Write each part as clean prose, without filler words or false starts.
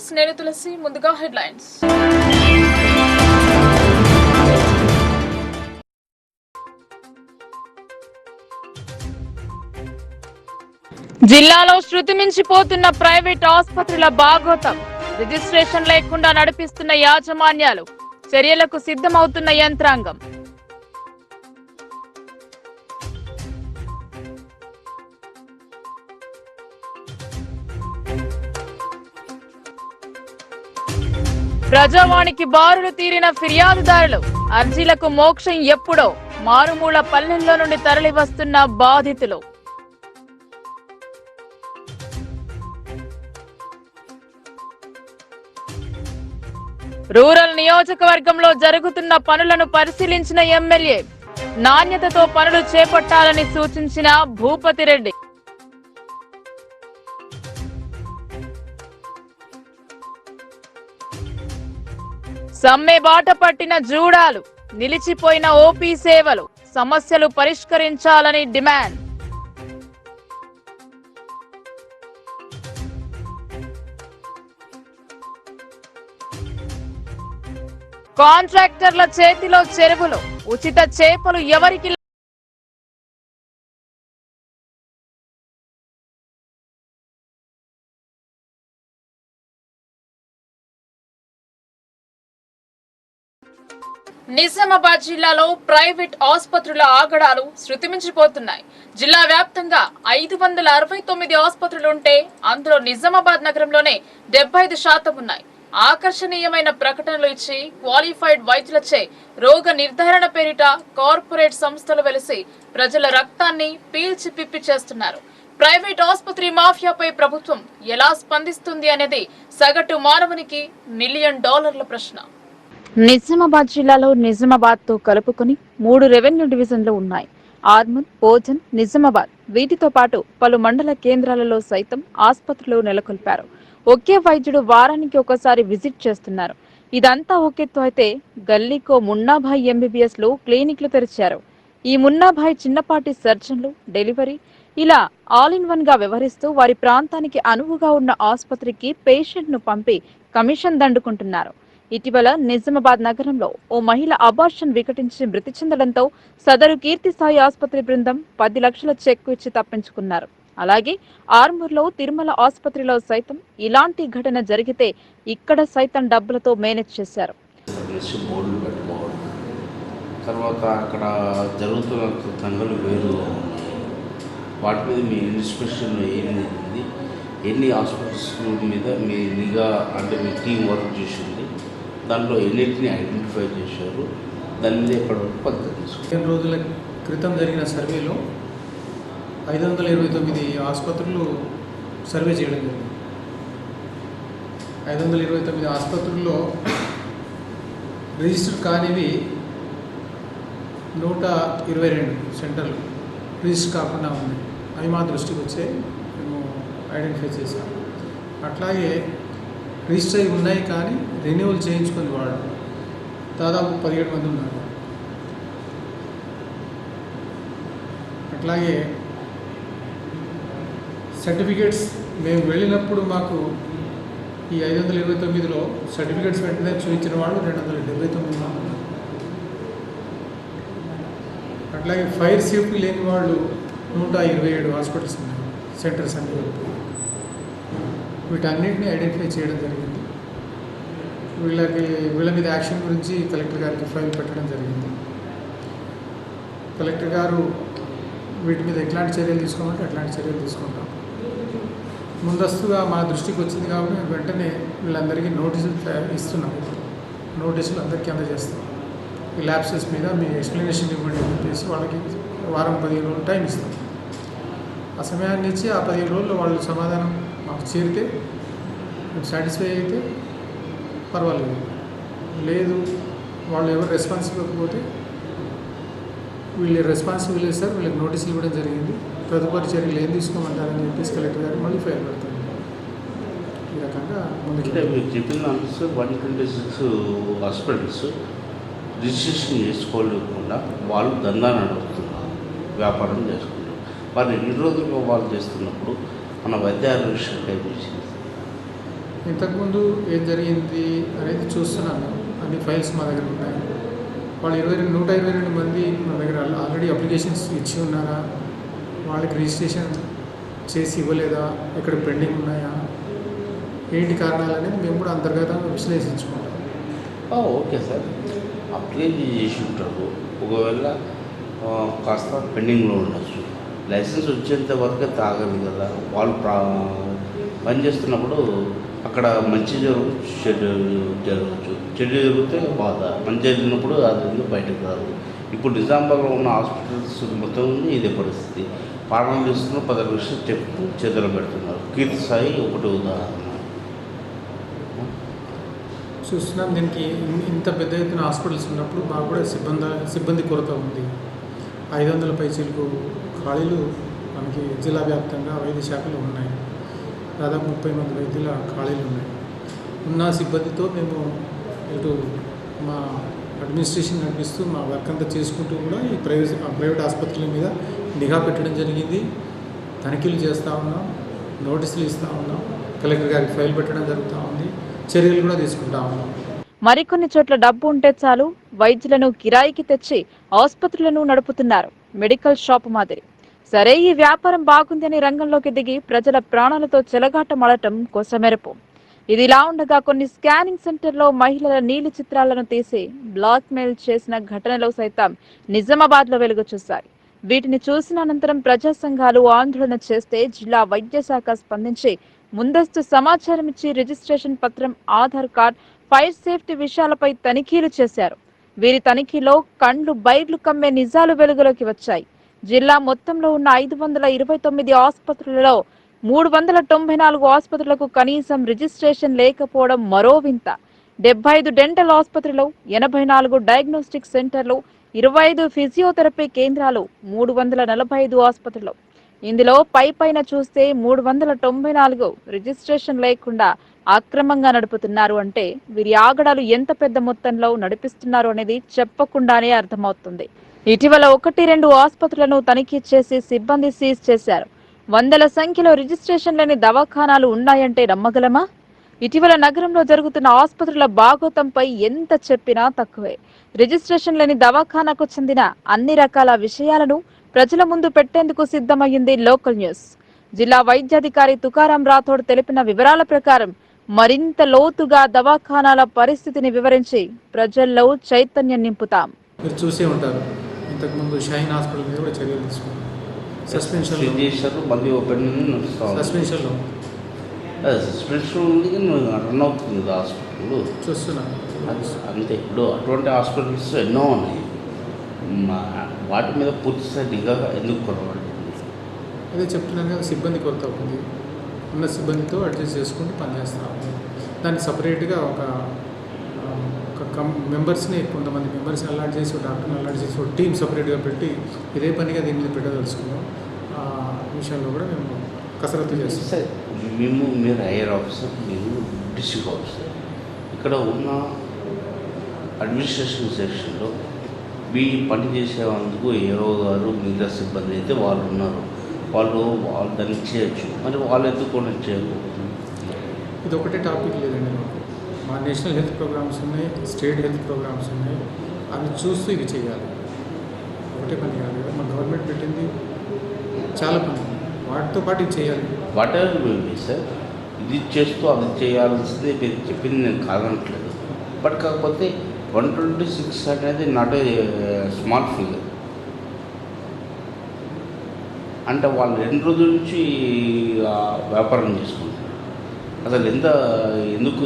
News నేను తులసి. ముందుగా headlines. జిల్లాలో శృతి మించిపోతున్న ప్రైవేట్ ఆసుపత్రుల బాగోతం. రిజిస్ట్రేషన్ లేకుండా నడిపిస్తున్న యాజమాన్యాలు. చర్యలకు సిద్ధమవుతున్న యంత్రాంగం. ప్రజావాణికి బారులు తీరిన ఫిర్యాదుదారులు. అర్జీలకు మోక్షం ఎప్పుడో. మారుమూల పల్లెల్లో నుండి తరలి వస్తున్న బాధితులు. రూరల్ నియోజకవర్గంలో జరుగుతున్న పనులను పరిశీలించిన ఎమ్మెల్యే. నాణ్యతతో పనులు చేపట్టాలని సూచించిన భూపతిరెడ్డి. సమ్మె బాట పట్టిన జూడాలు. నిలిచిపోయిన ఓపీ సేవలు. సమస్యలు పరిష్కరించాలని డిమాండ్. కాంట్రాక్టర్ల చేతిలో చెరువులు. ఉచిత చేపలు ఎవరికి? నిజామాబాద్ జిల్లాలో ప్రైవేట్ ఆసుపత్రుల ఆగడాలు శృతిమించిపోతున్నాయి. జిల్లా వ్యాప్తంగా 569 ఆసుపత్రులుంటే అందులో నిజామాబాద్ నగరంలోనే 75% ఉన్నాయి. ఆకర్షణీయమైన ప్రకటనలు ఇచ్చి క్వాలిఫైడ్ వైద్యులచే రోగ నిర్ధారణ పేరిట కార్పొరేట్ సంస్థలు వెలిసి ప్రజల రక్తాన్ని పీల్చి పిప్పి చేస్తున్నారు. ప్రైవేట్ ఆసుపత్రి మాఫియాపై ప్రభుత్వం ఎలా స్పందిస్తుంది అనేది సగటు మానవునికి $1 మిలియన్ ప్రశ్న. నిజామాబాద్ జిల్లాలో నిజామాబాద్ తో కలుపుకుని 3 రెవెన్యూ డివిజన్లు ఉన్నాయి. ఆర్మూర్, పోజన్, నిజామాబాద్ వీటితో పాటు పలు మండల కేంద్రాలలో సైతం ఆసుపత్రులు నెలకొల్పారు. ఒకే వైద్యుడు వారానికి ఒకసారి విజిట్ చేస్తున్నారు. ఇదంతా ఒకెత్తు అయితే గల్లీకో మున్నాభాయ్ ఎంబీబీఎస్ లో క్లినిక్లు తెరిచారు. ఈ మున్నాభాయ్ చిన్నపాటి సర్జన్లు, డెలివరీ ఇలా ఆల్ ఇన్ వన్ గా వ్యవహరిస్తూ వారి ప్రాంతానికి అనువుగా ఉన్న ఆసుపత్రికి పేషెంట్ ను పంపి కమిషన్ దండుకుంటున్నారు. ఇటీవల నిజామాబాద్ నగరంలో ఓ మహిళ అబార్షన్ వికటించి మృతి చెందడంతో సదరు కీర్తిస్థాయి ఆసుపత్రి బృందం 10 లక్షల చెక్కు ఇచ్చి తప్పించుకున్నారు. అలాగే ఆర్మూర్లో తిరుమల ఆసుపత్రిలో సైతం ఇలాంటి ఘటన జరిగితే ఇక్కడ సైతం డబ్బులతో మేనేజ్ చేశారు. తర్వాత అక్కడ జరుగుతున్న తంగలు వేరు, వాటి మీద మీ ఇన్స్పెక్షన్ ఏంది, ఎన్ని హాస్పిటల్స్ మీద మీ నిఘా అంటే మీ టీం వర్క్ చేసింది, దాంట్లో ఎన్నిటిని ఐడెంటిఫై చేశారు, దాని మీద ఎప్పటివరకు పద్ధతి తీసుకుంటారు. 10 రోజుల క్రితం జరిగిన సర్వేలో 529 ఆసుపత్రులు సర్వే చేయడం జరిగింది. 529 ఆసుపత్రుల్లో రిజిస్టర్ కానివి 122 సెంటర్లు రిజిస్టర్ కాకుండా ఉన్నాయి. అవి మా దృష్టికి వచ్చే మేము ఐడెంటిఫై చేశాం. అట్లాగే రిజిస్టర్ అయి ఉన్నాయి కానీ రెన్యువల్ చేయించుకొని వాళ్ళు దాదాపు 17 మంది ఉన్నారు. అట్లాగే సర్టిఫికేట్స్ మేము వెళ్ళినప్పుడు మాకు ఈ 529లో సర్టిఫికేట్స్ వెంటనే చూపించిన వాళ్ళు 279 మంది ఉన్నారు. అట్లాగే ఫైర్ సేఫ్టీ లేని వాళ్ళు 127 హాస్పిటల్స్ ఉన్నాయి, సెంటర్స్ అన్ని. వీటన్నిటిని ఐడెంటిఫై చేయడం జరిగింది. వీళ్ళ మీద యాక్షన్ గురించి కలెక్టర్ గారికి ఫైల్ పెట్టడం జరిగింది. కలెక్టర్ గారు వీటి మీద ఎట్లాంటి చర్యలు తీసుకోమంటే అట్లాంటి చర్యలు తీసుకుంటాం. ముందస్తుగా మా దృష్టికి వచ్చింది కాబట్టి వెంటనే వీళ్ళందరికీ నోటీసులు ఇస్తున్నాం. నోటీసులు అందరికీ అందజేస్తాం. ఈ ల్యాబ్సెస్ మీద మీ ఎక్స్ప్లెనేషన్ ఇవ్వండి అని చెప్పేసి వాళ్ళకి వారం 15 రోజులు టైం ఇస్తాం. ఆ సమయాన్ని ఇచ్చి ఆ 15 రోజుల్లో వాళ్ళు సమాధానం మాకు చేరితే సాటిస్ఫై అయితే పర్వాలేదు, లేదు వాళ్ళు ఎవరు రెస్పాన్స్ ఇవ్వకపోతే వీళ్ళు రెస్పాన్సిబుల్ లేదు సార్, వీళ్ళకి నోటీసులు ఇవ్వడం జరిగింది, తదుపరి చర్యలు ఏం తీసుకోమంటారని చెప్పేసి కలెక్టర్ గారు మళ్ళీ ఫైల్ పెడతారు. ఈ రకంగా ముందుకు మీరు చెప్పిన 126 హాస్పిటల్స్ రిజిస్ట్రేషన్ చేసుకోలేకుండా వాళ్ళు దందా నడుపుతున్నారు, వ్యాపారం చేసుకుంటారు. వారిని 2 రోజులుగా వాళ్ళు చేస్తున్నప్పుడు మన వైద్య ఆరోగ్య శాఖ ఏం చేసింది? ఇంతకుముందు ఏం జరిగింది అనేది చూస్తున్నాను. అన్ని ఫైల్స్ మా దగ్గర ఉన్నాయి. వాళ్ళు 122 మంది మన దగ్గర ఆల్రెడీ అప్లికేషన్స్ ఇచ్చి ఉన్నారా, వాళ్ళకి రిజిస్ట్రేషన్ చేసి ఇవ్వలేదా, ఎక్కడ పెండింగ్ ఉన్నాయా, ఏంటి కారణాలు అనేది మేము కూడా అంతర్గతంగా విశ్లేషించుకుంటాం. ఓకే సార్, అప్లై చేసి ఉంటారు. ఒకవేళ కాస్త పెండింగ్లో ఉండొచ్చు. లైసెన్స్ వచ్చేంత వరకే తాగదు కదా. వాళ్ళు పని చేస్తున్నప్పుడు అక్కడ మంచి జరగచ్చు, చెడు జరగచ్చు. చెడు జరిగితే బాధ, మంచి జరిగినప్పుడు అది బయటకు రాదు. ఇప్పుడు నిజామాబాద్లో ఉన్న హాస్పిటల్స్ మొత్తం ఇదే పరిస్థితి. ప్రాణాలు తీసుకున్న 10 లక్షలు చెప్పు చేతులు పెడుతున్నారు. కీర్తి సాయి ఒకటి ఉదాహరణ చూస్తున్నాం. దీనికి ఇంత పెద్ద ఎత్తున హాస్పిటల్స్ ఉన్నప్పుడు మాకు కూడా సిబ్బంది కొరత ఉంది. 500 పైచీలకు ఖాళీలు మనకి జిల్లా వ్యాప్తంగా వైద్య శాఖలు ఉన్నాయి. దాదాపు 30 మంది వైద్యుల ఖాళీలు ఉన్నాయి. ఉన్న సిబ్బందితో మేము ఇటు మా అడ్మినిస్ట్రేషన్ నడిపిస్తూ మా వర్క్ అంతా చేసుకుంటూ కూడా ఈ ప్రైవేట్ ఆసుపత్రుల మీద నిఘా పెట్టడం జరిగింది. తనిఖీలు చేస్తూ ఉన్నాం, నోటీసులు ఇస్తూ ఉన్నాం, కలెక్టర్ గారికి ఫైల్ పెట్టడం జరుగుతూ ఉంది, చర్యలు కూడా తీసుకుంటా ఉన్నాం. మరికొన్ని చోట్ల డబ్బు ఉంటే చాలు వైద్యులను కిరాయికి తెచ్చి ఆసుపత్రులను నడుపుతున్నారు, మెడికల్ షాప్ మాదిరి. సరే, ఈ వ్యాపారం బాగుంది అని రంగంలోకి దిగి ప్రజల ప్రాణాలతో చెలగాటమాడటం కొసమెరుపు. ఇదిలా ఉండగా కొన్ని స్కానింగ్ సెంటర్లో మహిళల నీలి చిత్రాలను తీసి బ్లాక్ మెయిల్ చేసిన ఘటనలు సైతం నిజామాబాద్ లో వెలుగు చూశాయి. వీటిని చూసిన అనంతరం ప్రజా సంఘాలు ఆందోళన చేస్తే జిల్లా వైద్య శాఖ స్పందించి ముందస్తు సమాచారం ఇచ్చి రిజిస్ట్రేషన్ పత్రం, ఆధార్ కార్డ్, ఫైర్ సేఫ్టీ విషయాలపై తనిఖీలు చేశారు. వీరి తనిఖీలో కండ్లు బైర్లు కమ్మే నిజాలు వెలుగులోకి వచ్చాయి. జిల్లా మొత్తంలో ఉన్న 529 ఆసుపత్రులలో 394 ఆసుపత్రులకు కనీసం రిజిస్ట్రేషన్ లేకపోవడం మరో వింత. 75 డెంటల్ ఆసుపత్రులు, 84 డయాగ్నోస్టిక్ సెంటర్లు, 25 ఫిజియోథెరపీ కేంద్రాలు, 345 ఆసుపత్రులు. ఇందులో పైన చూస్తే 394 రిజిస్ట్రేషన్ లేకుండా అక్రమంగా నడుపుతున్నారు అంటే వీరి ఆగడాలు ఎంత పెద్ద మొత్తంలో నడిపిస్తున్నారు అనేది చెప్పకుండానే అర్థమవుతుంది. ఇటీవల 1-2 ఆసుపత్రులను తనిఖీ చేసి సిబ్బంది సీజ్ చేశారు. వందల సంఖ్యలో రిజిస్ట్రేషన్ లేని దవాఖానాలు ఉన్నాయంటే నమ్మగలమా? ఇటీవల నగరంలో జరుగుతున్న ఆసుపత్రుల బాగోతంపై ఎంత చెప్పినా తక్కువే. రిజిస్ట్రేషన్ లేని దవాఖానాకు చెందిన అన్ని రకాల విషయాలను ప్రజల ముందు పెట్టేందుకు సిద్ధమయ్యింది లోకల్ న్యూస్. జిల్లా వైద్యాధికారి తుకారాం రాథోడ్ తెలిపిన వివరాల ప్రకారం మరింత లోతుగా దవాఖానాల పరిస్థితిని వివరించి ప్రజల్లో చైతన్యం నింపుతాం. మీరు చూసే ఉంటారు, ఇంతకుముందు షైన్ హాస్పిటల్ మీద కూడా చర్యలు తీసుకున్నాం. సస్పెన్షన్ రన్ అవుతుంది కదా హాస్పిటల్. చూస్తున్నాను అంతే. ఇప్పుడు అటువంటి హాస్పిటల్స్ ఎన్నో ఉన్నాయి. వాటి మీద పూర్తిస్థాయి నిఘాగా ఎందుకు కొనబడుతుంది? అదే చెప్తున్నాను కదా, సిబ్బంది కొరత ఉంది. ఉన్న సిబ్బందితో అడ్జస్ట్ చేసుకుంటూ పనిచేస్తాం. దానికి సపరేట్గా ఒక మెంబర్స్ని, కొంతమంది మెంబర్స్ని అలాట్ చేసి, డాక్టర్ని అలాట్ చేసి ఒక టీం సపరేట్గా పెట్టి ఇదే పనిగా దీని మీద పెట్టదలుచుకున్నాం. ఆ విషయంలో కూడా మేము కసరత్తు చేస్తాం. సార్, మీరు హైయర్ ఆఫీసర్, మీరు డిస్ట్రిక్ట్ ఆఫీసర్. ఇక్కడ ఉన్న అడ్మినిస్ట్రేషన్ సెక్షన్లో మీ పని చేసేందుకు ఏఓ గారు, మిగతా సిబ్బంది అయితే వాళ్ళు ఉన్నారు. వాళ్ళు దాన్ని చేయొచ్చు. మరి వాళ్ళు ఎందుకు కూడా చేయకూడదు? ఇది ఒకటే టాపిక్ లేదండి. మా నేషనల్ హెల్త్ ప్రోగ్రామ్స్ ఉన్నాయి, స్టేట్ హెల్త్ ప్రోగ్రామ్స్ ఉన్నాయి. అవి చూస్తూ ఇవి చేయాలి. ఒకటే పని కాదు కదా, మా గవర్నమెంట్ పెట్టింది చాలా పని, వాటితో పాటు ఇది చేయాలి. వాట్ ఎవర్ మేబీ సార్, ఇది చేస్తూ అది చేయాల్సిందే మీరు చెప్పింది నేను కాదనట్లేదు. బట్ కాకపోతే 126 అనేది నాట్ ఏ స్మాల్ ఫిగర్. అంటే వాళ్ళు 2 రోజుల నుంచి వ్యాపారం చేసుకుంటారు. అసలు ఎందుకు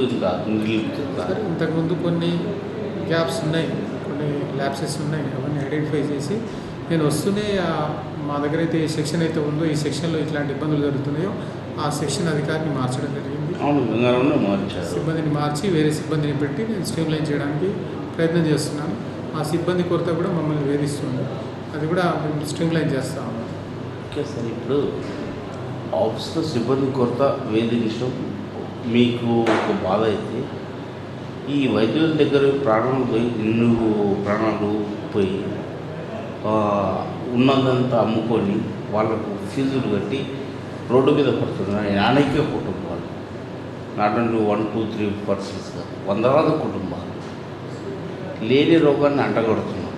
ఇంతకుముందు కొన్ని గ్యాప్స్ ఉన్నాయి, కొన్ని ల్యాప్సెస్ ఉన్నాయి. అవన్నీ ఐడెంటిఫై చేసి నేను వస్తూనే మా దగ్గర అయితే ఏ సెక్షన్ అయితే ఉందో, ఈ సెక్షన్లో ఇట్లాంటి ఇబ్బందులు జరుగుతున్నాయో ఆ సెక్షన్ అధికారిని మార్చడం జరిగింది. సిబ్బందిని మార్చి వేరే సిబ్బందిని పెట్టి నేను స్ట్రీమ్లైన్ చేయడానికి ప్రయత్నం చేస్తున్నాను. ఆ సిబ్బంది కొరత కూడా మమ్మల్ని వేధిస్తుంది. అది కూడా మేము స్ట్రీమ్లైన్ చేస్తా ఉన్నాం. ఓకే సార్, ఇప్పుడు ఆఫీస్లో సిబ్బంది కొరత వేధించడం మీకు ఒక బాధ అయితే, ఈ వైద్యుల దగ్గర ప్రాణాలు పోయి ఉన్నదంతా అమ్ముకొని వాళ్ళకు ఫీజులు కట్టి రోడ్డు మీద పడుతున్నారు అనేక కుటుంబాలు. నాట్ ఓన్లీ 1, 2, 3 పర్సన్స్ కాదు, వందలాది కుటుంబాలు లేని రోగాన్ని అంటగడుతున్నాం.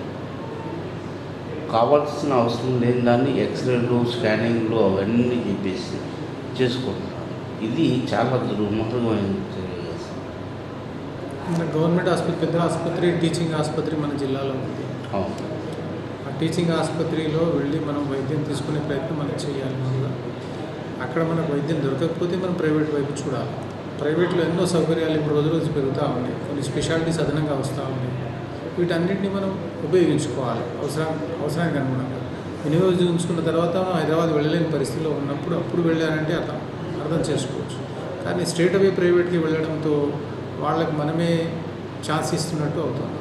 కావాల్సిన అవసరం లేని దాన్ని ఎక్స్రేలు, స్కానింగ్లు అవన్నీ చెప్పేసి చేసుకుంటున్నాం. ఇది చాలా దుర్మార్గమైన చర్య. గవర్నమెంట్ ఆసుపత్రి, పెద్ద ఆసుపత్రి, టీచింగ్ ఆసుపత్రి మన జిల్లాలో ఉంది. అవును. ఆ టీచింగ్ ఆసుపత్రిలో వెళ్ళి మనం వైద్యం తీసుకునే ప్రయత్నం మనం చేయాలి. ముందుగా అక్కడ మనకు వైద్యం దొరకకపోతే మనం ప్రైవేట్ వైపు చూడాలి. ప్రైవేట్లో ఎన్నో సౌకర్యాలు ఇప్పుడు రోజు రోజు పెరుగుతూ ఉన్నాయి, కొన్ని స్పెషాలిటీస్ అదనంగా వస్తూ ఉన్నాయి. వీటన్నిటిని మనం ఉపయోగించుకోవాలి అవసరానికి అనుగుణంగా. వినియోగించుకున్న తర్వాత మనం హైదరాబాద్ వెళ్ళలేని పరిస్థితిలో ఉన్నప్పుడు అప్పుడు వెళ్ళారంటే అర్థం చేసుకోవచ్చు. కానీ స్ట్రేట్ అవే ప్రైవేట్కి వెళ్ళడంతో వాళ్ళకి మనమే ఛాన్స్ ఇస్తున్నట్టు అవుతుంది.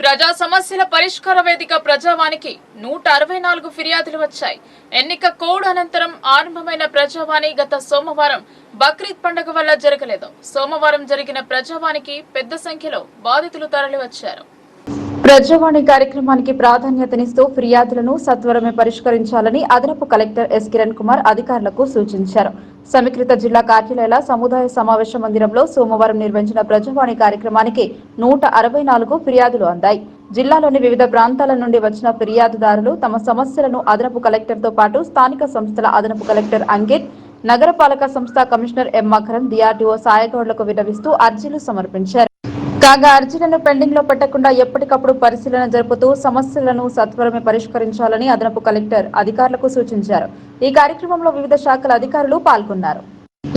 ప్రజా సమస్యల పరిష్కార వేదిక ప్రజావానికి 164 ఫిర్యాదులు వచ్చాయి. ఎన్నిక కోడ్ అనంతరం ఆరంభమైన ప్రజావాణి గత సోమవారం బక్రీద్ పండుగ వల్ల జరగలేదు. సోమవారం జరిగిన ప్రజావానికి పెద్ద సంఖ్యలో బాధితులు తరలివచ్చారు. ప్రజావాణి కార్యక్రమానికి ప్రాధాన్యతనిస్తూ ఫిర్యాదులను సత్వరమే పరిష్కరించాలని అదనపు కలెక్టర్ ఎస్ కిరణ్ కుమార్ అధికారులకు సూచించారు. సమీకృత జిల్లా కార్యాలయాల సముదాయ సమావేశ మందిరంలో సోమవారం నిర్వహించిన ప్రజావాణి కార్యక్రమానికి 164 ఫిర్యాదులు అందాయి. జిల్లాలోని వివిధ ప్రాంతాల నుండి వచ్చిన ఫిర్యాదుదారులు తమ సమస్యలను అదనపు కలెక్టర్తో పాటు స్థానిక సంస్థల అదనపు కలెక్టర్ అంకిత్, నగరపాలక సంస్థ కమిషనర్ ఎం మకరం, డిఆర్టీఓ సాయగౌడ్లకు విన్నవిస్తూ అర్జీలు సమర్పించారు. కాగా అర్జీలను పెండింగ్ లో పెట్టకుండా ఎప్పటికప్పుడు పరిశీలన జరుపుతూ సమస్యలను సత్వరమే పరిష్కరించాలని అదనపు కలెక్టర్ అధికారులకు సూచించారు. ఈ కార్యక్రమంలో వివిధ శాఖల అధికారులు పాల్గొన్నారు.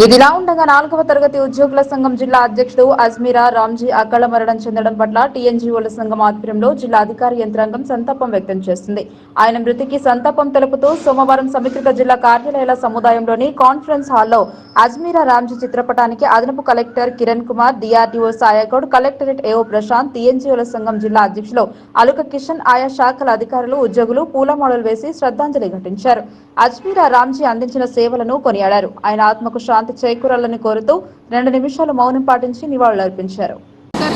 ఇదిలా ఉండగా 4వ తరగతి ఉద్యోగుల సంఘం జిల్లా అధ్యక్షుడు అజ్మీరా రామ్జీ అకాల మరణం చెందడం పట్ల టీఎన్జీఓల సంఘం ఆధ్వర్యంలో జిల్లా అధికార యంత్రాంగం సంతాపం వ్యక్తం చేస్తుంది. ఆయన మృతికి సంతాపం తెలుపుతూ సోమవారం సమీకృత జిల్లా కార్యాలయాల సముదాయంలోని కాన్ఫరెన్స్ హాల్లో అజ్మీరా రామ్జీ చిత్రపటానికి అదనపు collector Kiran Kumar, DRDO Sayagoud, collectorate AO Prashant, టీఎన్జీఓల సంఘం జిల్లా అధ్యక్షులు అలుక కిషన్, ఆయా శాఖల అధికారులు, ఉద్యోగులు పూలమాలలు వేసి శ్రద్ధాంజలి ఘటించారు. అజ్మీరా రామ్జీ అందించిన సేవలను కొనియాడారు. ఆయన ఆత్మకు శాంతి చేకూరాలని కోరుతూ 2 నిమిషాలు మౌనం పాటించి నివాళులర్పించారు.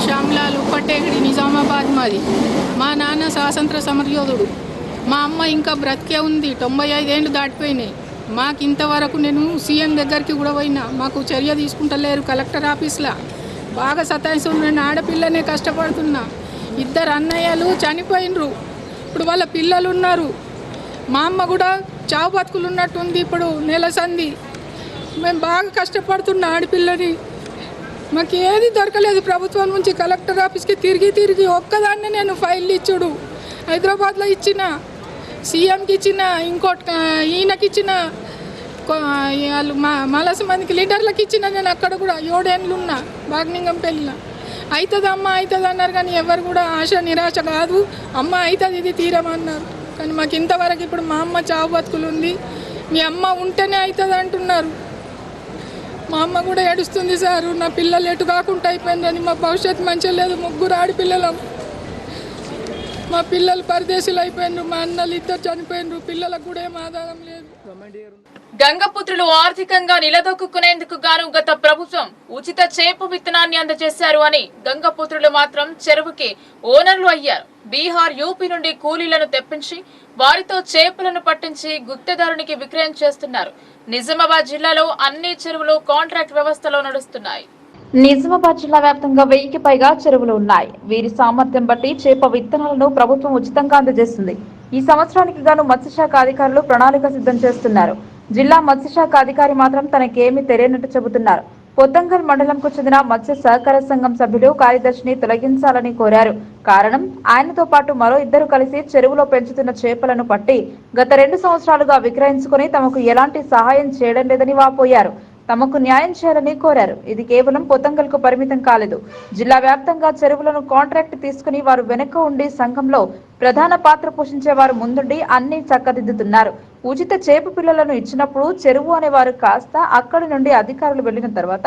శ్యామ్లాలు పట్టేగడి నిజామాబాద్ మాది. మా నాన్న స్వాతంత్ర సమరయోధుడు. మా అమ్మ ఇంకా బ్రతికే ఉంది. 95 ఏళ్ళు దాటిపోయినాయి. మాకు ఇంతవరకు నేను సీఎం దగ్గరికి కూడా పోయినా, మాకు చర్య తీసుకుంటలేరు. కలెక్టర్ ఆఫీస్లో బాగా సతాయిస్తుంది. నేను ఆడపిల్లనే కష్టపడుతున్నా. 2 అన్నయ్యలు చనిపోయినరు. ఇప్పుడు వాళ్ళ పిల్లలు ఉన్నారు. మా అమ్మ కూడా చావు బతుకులు ఉన్నట్టుంది. ఇప్పుడు నెల సంది మేము బాగా కష్టపడుతున్నా. ఆడపిల్లని మాకు ఏది దొరకలేదు ప్రభుత్వం నుంచి. కలెక్టర్ ఆఫీస్కి తిరిగి ఒక్కదాన్నే నేను ఫైల్ ఇచ్చుడు హైదరాబాద్లో ఇచ్చిన, సీఎంకి ఇచ్చిన, ఇంకోటి ఈయనకి ఇచ్చిన, వాళ్ళు మలస మందికి లీడర్లకు ఇచ్చిన. నేను అక్కడ కూడా 7 ఏళ్ళు ఉన్నా బాగ్నింగం పెళ్ళిన. అవుతుందమ్మా అవుతుంది అన్నారు, కానీ ఎవరు కూడా ఆశ నిరాశ కాదు. అమ్మ అవుతుంది, ఇది తీరమన్నారు. కానీ మాకు ఇంతవరకు ఇప్పుడు మా అమ్మ చావు బతుకులు ఉంది. మీ అమ్మ ఉంటేనే అవుతుంది అంటున్నారు. మా అమ్మ కూడా ఏడుస్తుంది, సార్ నా పిల్లలు ఎటు కాకుండా అయిపోయిందని, మా భవిష్యత్తు మంచిగా లేదు. 3 ఆడపిల్లలం. మా పిల్లలు పరదేశీలు అయిపోయినారు. మా అన్నలు 2 చనిపోయినారు. పిల్లలకు కూడా ఏం ఆధారం లేదు. గంగపుత్రులు ఆర్థికంగా నిలదొక్కునేందుకు గాను గత ప్రభుత్వం ఉచిత చేప విత్తనాన్ని అందజేశారు అని గంగపుత్రులు మాత్రం చెరువుకి ఓనర్లు అయ్యారు. బీహార్, యూపీ నుండి కూలీలను తెప్పించి వారితో చేపలను పట్టించి గుత్తేదారునికి విక్రయం చేస్తున్నారు. నిజామాబాద్ జిల్లాలో అన్ని చెరువులు కాంట్రాక్ట్ వ్యవస్థలో నడుస్తున్నాయి. నిజామాబాద్ జిల్లా వ్యాప్తంగా 1000కి పైగా చెరువులు ఉన్నాయి. వీరి సామర్థ్యం బట్టి చేప విత్తనాలను ప్రభుత్వం ఉచితంగా అందజేస్తుంది. ఈ సంవత్సరానికి గాను మత్స్యశాఖ అధికారులు ప్రణాళిక సిద్ధం చేస్తున్నారు. జిల్లా మత్స్యశాఖ అధికారి మాత్రం తనకేమీ తెలియనట్టు చెబుతున్నారు. పొత్తంగల్ మండలంకు చెందిన మత్స్య సహకార సంఘం సభ్యులు కార్యదర్శిని తొలగించాలని కోరారు. కారణం, ఆయనతో పాటు మరో 2 కలిసి చెరువులో పెంచుతున్న చేపలను పట్టి గత 2 సంవత్సరాలుగా విక్రయించుకుని తమకు ఎలాంటి సహాయం చేయడం లేదని వాపోయారు. తమకు న్యాయం చేయాలని కోరారు. ఇది కేవలం పొత్తంగల్కు పరిమితం కాలేదు. జిల్లా వ్యాప్తంగా చెరువులను కాంట్రాక్ట్ తీసుకుని వారు వెనుక ఉండి సంఘంలో ప్రధాన పాత్ర పోషించే వారు ముందుండి అన్ని చక్కదిద్దుతున్నారు. ఉచిత చేప పిల్లలను ఇచ్చినప్పుడు చెరువు అనేవారు కాస్త అక్కడి నుండి అధికారులు వెళ్లిన తర్వాత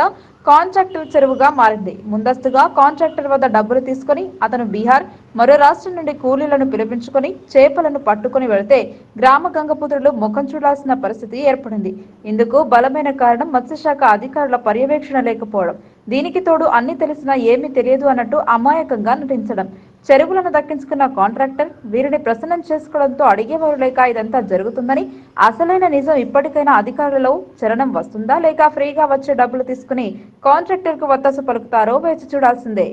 కాంట్రాక్టర్ చెరువుగా మారింది. ముందస్తుగా కాంట్రాక్టర్ వద్ద డబ్బులు తీసుకుని అతను బీహార్, మరో రాష్ట్రం నుండి కూలీలను పిలిపించుకుని చేపలను పట్టుకుని వెళితే గ్రామ గంగపుత్రులు ముఖం చూడాల్సిన పరిస్థితి ఏర్పడింది. ఇందుకు బలమైన కారణం మత్స్యశాఖ అధికారుల పర్యవేక్షణ లేకపోవడం. దీనికి తోడు అన్ని తెలిసినా ఏమీ తెలియదు అన్నట్టు అమాయకంగా నటించడం. చెరువులను దక్కించుకున్న కాంట్రాక్టర్ వీరిని ప్రసన్నం చేసుకోవడంతో అడిగేవారు లేక ఇదంతా జరుగుతుందని, అసలైన నిజం ఇప్పటికైనా అధికారులలో చలనం వస్తుందా లేక ఫ్రీగా వచ్చే డబ్బులు తీసుకుని కాంట్రాక్టర్ కు వత్తాసు పలుకుతారో వేచి చూడాల్సిందే.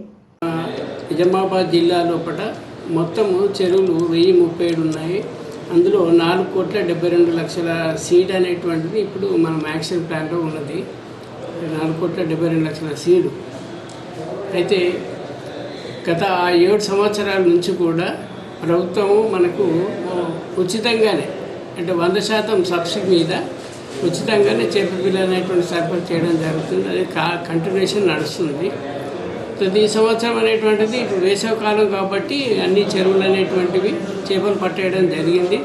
నిజామాబాద్ జిల్లా లోపల మొత్తము చెరువులు 1037 ఉన్నాయి. అందులో 4,72,00,000 సీడ్ అనేటువంటిది ఇప్పుడు మన యాక్షన్ ప్లాన్లో ఉన్నది. 4,72,00,000 సీడు అయితే గత 7 సంవత్సరాల నుంచి కూడా ప్రభుత్వము మనకు ఉచితంగానే అంటే 100% సబ్సిడీ మీద ఉచితంగానే చేప పిల్లలు అనేటువంటి సరఫరా చేయడం జరుగుతుంది. అది కంటిన్యూషన్ నడుస్తుంది. ప్రతి సంవత్సరం అనేటువంటిది ఇప్పుడు వేసవికాలం కాబట్టి అన్ని చెరువులు అనేటువంటివి చేపలు పట్టేయడం జరిగింది.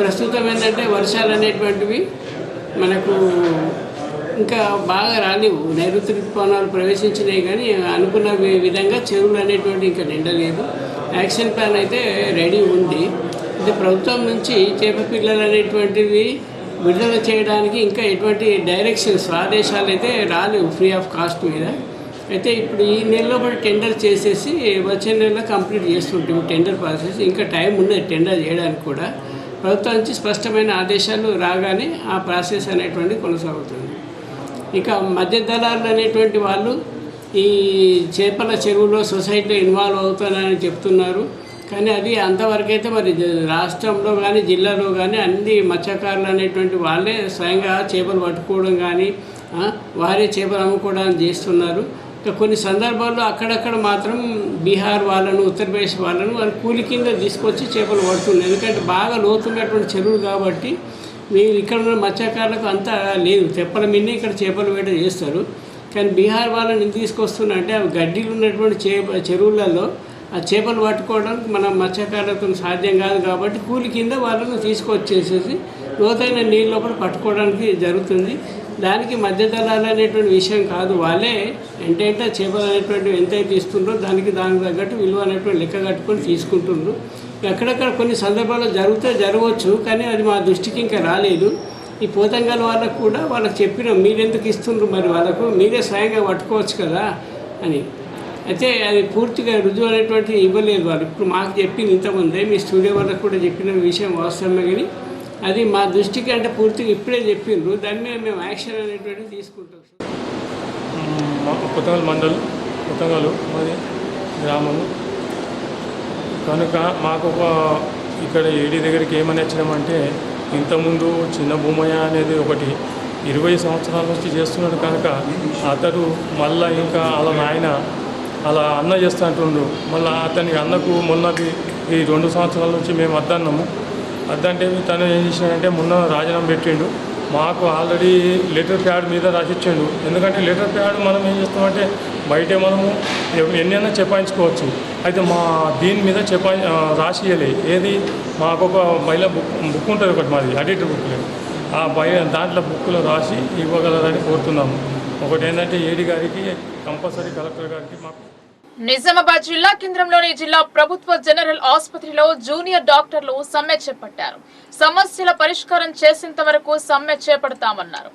ప్రస్తుతం ఏంటంటే వర్షాలు అనేటువంటివి మనకు ఇంకా బాగా రాలేవు. నైరుతి ఋతుపవనాలు ప్రవేశించినాయి కానీ అనుకున్న విధంగా చెరువులు అనేటువంటి ఇంకా నిండలేదు. యాక్షన్ ప్లాన్ అయితే రెడీ ఉంది. ఇది ప్రభుత్వం నుంచి చేప పిల్లలు అనేటువంటివి విడుదల చేయడానికి ఇంకా ఎటువంటి డైరెక్షన్స్ ఆదేశాలు అయితే రాలేవు ఫ్రీ ఆఫ్ కాస్ట్ మీద. అయితే ఇప్పుడు ఈ నెలలో కూడా టెండర్ చేసేసి వచ్చే నెలలో కంప్లీట్ చేస్తుంటాము టెండర్ ప్రాసెస్. ఇంకా టైం ఉన్నది టెండర్ చేయడానికి కూడా. ప్రభుత్వం నుంచి స్పష్టమైన ఆదేశాలు రాగానే ఆ ప్రాసెస్ అనేటువంటి కొనసాగుతుంది. ఇక మధ్య దళారులు అనేటువంటి వాళ్ళు ఈ చేపల చెరువులో సొసైటీలో ఇన్వాల్వ్ అవుతారని చెప్తున్నారు. కానీ అది అంతవరకు అయితే మరి రాష్ట్రంలో కానీ జిల్లాలో కానీ అన్ని మత్స్యకారులు అనేటువంటి వాళ్ళే స్వయంగా చేపలు పట్టుకోవడం కానీ వారే చేపలు అమ్ముకోవడానికి చేస్తున్నారు. కొన్ని సందర్భాల్లో అక్కడక్కడ మాత్రం బీహార్ వాళ్ళను ఉత్తరప్రదేశ్ వాళ్ళను వాళ్ళు కూలి కింద తీసుకొచ్చి చేపలు పడుతున్నారు. ఎందుకంటే బాగా లోతున్నటువంటి చెరువులు కాబట్టి మీరు ఇక్కడ ఉన్న మత్స్యకారులకు అంతా లేదు. తెప్పల మిన్నే ఇక్కడ చేపలు వేట చేస్తారు. కానీ బీహార్ వాళ్ళని తీసుకొస్తున్నా అంటే అవి గడ్డీలు ఉన్నటువంటి చెరువులలో ఆ చేపలు పట్టుకోవడానికి మన మత్స్యకారులతో సాధ్యం కాదు కాబట్టి కూలి కింద వాళ్ళను తీసుకొచ్చేసేసి లోతైన నీళ్ళ లోపల పట్టుకోవడానికి జరుగుతుంది. దానికి మధ్య దళాలు అనేటువంటి విషయం కాదు. వాళ్ళే ఎంతైతే చేపలు అనేటువంటివి ఎంతైతే ఇస్తుండ్రో దానికి తగ్గట్టు విలువ అనేటువంటి లెక్క కట్టుకొని తీసుకుంటుండ్రు. ఎక్కడెక్కడ కొన్ని సందర్భాల్లో జరగవచ్చు కానీ అది మా దృష్టికి ఇంకా రాలేదు. ఈ పోతంగల్ వాళ్ళకు కూడా వాళ్ళకి చెప్పినాం మీరెందుకు ఇస్తుండ్రు మరి వాళ్ళకు మీరే స్వయంగా పట్టుకోవచ్చు కదా అని. అయితే అది పూర్తిగా రుజువు అనేటువంటి ఇవ్వలేదు వాళ్ళు. ఇప్పుడు మాకు చెప్పింది ఇంతమంది మీ స్టూడియో వాళ్ళకు కూడా చెప్పిన విషయం వాస్తవమే కానీ అది మా దృష్టికి అంటే పూర్తిగా ఇప్పుడే చెప్పిండ్రు. దాని మీద మేము యాక్షన్ అనేటువంటిది తీసుకుంటాం. కొత్తగల్ మండల్ కొత్తగలు మాది గ్రామము కనుక మాకు ఇక్కడ ఏడీ దగ్గరికి ఏమని వచ్చినామంటే ఇంతకుముందు చిన్న భూమయ్య అనేది ఒకటి 20 సంవత్సరాల నుంచి చేస్తున్నాడు కనుక అతడు మళ్ళీ ఇంకా అలా నాయన అలా అన్న చేస్తూ అంటుండు. మళ్ళీ అతని అన్నకు మొన్నది ఈ 2 సంవత్సరాల నుంచి మేము అద్దన్నాము. అద్దంటే తను ఏం చేసినాడంటే మొన్న రాజీనామా పెట్టిండు. మాకు ఆల్రెడీ లెటర్ ప్యాడ్ మీద రాసిచ్చాడు. ఎందుకంటే లెటర్ ప్యాడ్ మనం ఏం చేస్తామంటే బయటే మనము ఎన్నైనా చెప్పించుకోవచ్చు. అయితే మా దీని మీద రాసియలే. ఏది మాకు ఒక బయట బుక్ ఉంటుంది ఒకటి మాది ఎడిటర్ బుక్. ఆ దాంట్లో బుక్లో రాసి ఇవ్వగలరని కోరుతున్నాము. ఒకటి ఏంటంటే ఏడీ గారికి కంపల్సరీ కలెక్టర్ గారికి మాకు. నిజామాబాద్ జిల్లా కేంద్రంలోని జిల్లా ప్రభుత్వ జనరల్ ఆసుపత్రిలో జూనియర్ డాక్టర్లు సమ్మె చేపట్టారు. సమస్యల పరిష్కారం చేసేంత వరకు సమ్మె చేపడతామన్నారు.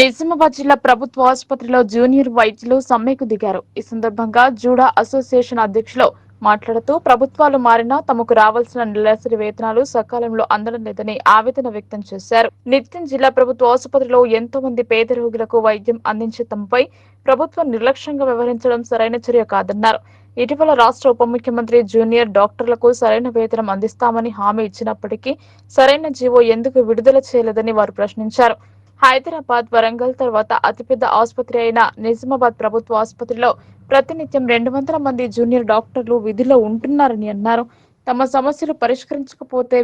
నిజామాబాద్ జిల్లా ప్రభుత్వ ఆసుపత్రిలో జూనియర్ వైద్యులు సమ్మెకు దిగారు. ఈ సందర్భంగా జూడా అసోసియేషన్ అధ్యక్షులు మాట్లాడుతూ ప్రభుత్వాలు మారినా తమకు రావాల్సిన నెలసరి వేతనాలు సకాలంలో అందడం లేదని ఆవేదన వ్యక్తం చేశారు. నిత్యం జిల్లా ప్రభుత్వ ఆసుపత్రిలో ఎంతో మంది పేద రోగులకు వైద్యం అందించే తమపై ప్రభుత్వం నిర్లక్ష్యంగా వ్యవహరించడం సరైన చర్య కాదన్నారు. ఇటీవల రాష్ట్ర ఉప ముఖ్యమంత్రి జూనియర్ డాక్టర్లకు సరైన వేతనం అందిస్తామని హామీ ఇచ్చినప్పటికీ సరైన జీవో ఎందుకు విడుదల చేయలేదని వారు ప్రశ్నించారు. హైదరాబాద్, వరంగల్ తర్వాత అతిపెద్ద ఆసుపత్రి అయిన నిజామాబాద్ ప్రభుత్వ ఆసుపత్రిలో ప్రతినిత్యం 200 మంది జూనియర్ డాక్టర్లు విధిలో ఉంటున్నారని అన్నారు. తమ సమస్యలు పరిష్కరించకపోతే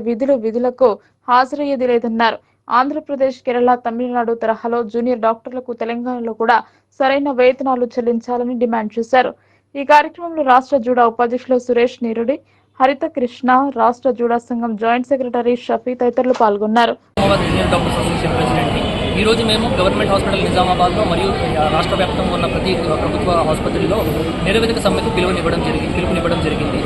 విధులకు హాజరయ్యేది లేదన్నారు. ఆంధ్రప్రదేశ్, కేరళ, తమిళనాడు తరహాలో జూనియర్ డాక్టర్లకు తెలంగాణలో కూడా సరైన వేతనాలు చెల్లించాలని డిమాండ్ చేశారు. ఈ కార్యక్రమంలో రాష్ట్ర జూడా ఉపాధ్యక్షులు సురేష్ నీరుడి, హరిత కృష్ణ, రాష్ట్ర జూడా సంఘం జాయింట్ సెక్రటరీ షఫీ తదితరులు పాల్గొన్నారు. ఈ రోజు మేము గవర్నమెంట్ హాస్పిటల్ నిజామాబాద్లో మరియు రాష్ట్ర వ్యాప్తంగా ఉన్న ప్రతి ప్రభుత్వ ఆసుపత్రిలో నిరవధిక సమ్మెకు పిలుపునివ్వడం జరిగింది.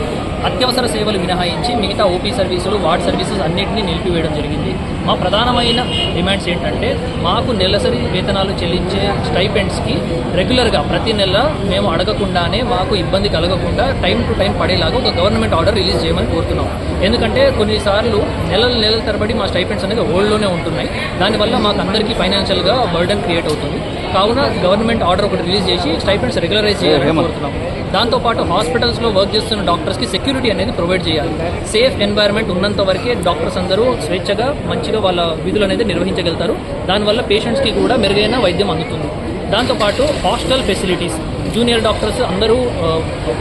అత్యవసర సేవలు మినహాయించి మిగతా ఓపీ సర్వీసులు, వార్డ్ సర్వీసెస్ అన్నింటినీ నిలిపివేయడం జరిగింది. మా ప్రధానమైన డిమాండ్స్ ఏంటంటే మాకు నెలసరి వేతనాలు చెల్లించే స్టైపెండ్స్కి రెగ్యులర్గా ప్రతి నెల మేము అడగకుండానే మాకు ఇబ్బంది కలగకుండా టైం టు టైం పడేలాగా ఒక గవర్నమెంట్ ఆర్డర్ రిలీజ్ చేయమని కోరుతున్నాం. ఎందుకంటే కొన్నిసార్లు నెలల తరబడి మా స్టైపెండ్స్ అనేది హోల్డ్లోనే ఉంటున్నాయి. దానివల్ల మాకు అందరికీ ఫైనాన్షియల్గా బర్డెన్ క్రియేట్ అవుతుంది. కావున గవర్నమెంట్ ఆర్డర్ ఒకటి రిలీజ్ చేసి స్టైపెండ్స్ రెగ్యులరైజ్ చేయాలని కోరుతున్నాం. దాంతోపాటు హాస్పిటల్స్లో వర్క్ చేస్తున్న డాక్టర్స్కి సెక్యూరిటీ అనేది ప్రొవైడ్ చేయాలి. సేఫ్ ఎన్వైరన్మెంట్ ఉన్నంత వరకే డాక్టర్స్ అందరూ స్వేచ్ఛగా మంచిగా వాళ్ళ విధులు అనేది నిర్వహించగలుగుతారు. దానివల్ల పేషెంట్స్కి కూడా మెరుగైన వైద్యం అందుతుంది. దాంతోపాటు హాస్టల్ ఫెసిలిటీస్, జూనియర్ డాక్టర్స్ అందరూ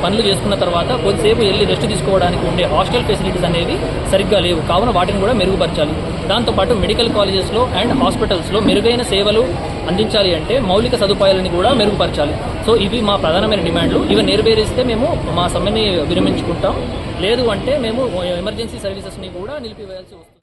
పనులు చేసుకున్న తర్వాత కొద్దిసేపు వెళ్ళి రెస్ట్ తీసుకోవడానికి ఉండే హాస్టల్ ఫెసిలిటీస్ అనేవి సరిగ్గా లేవు. కావున వాటిని కూడా మెరుగుపరచాలి. దాంతోపాటు మెడికల్ కాలేజెస్లో అండ్ హాస్పిటల్స్లో మెరుగైన సేవలు అందించాలి అంటే మౌలిక సదుపాయాలని కూడా మెరుగుపరచాలి. సో ఇవి మా ప్రధానమైన డిమాండ్లు. ఇవి నెరవేరిస్తే మేము మా సమ్మెని విరమించుకుంటాం. లేదు అంటే మేము ఎమర్జెన్సీ సర్వీసెస్ని కూడా నిలిపివేయాల్సి వస్తుంది.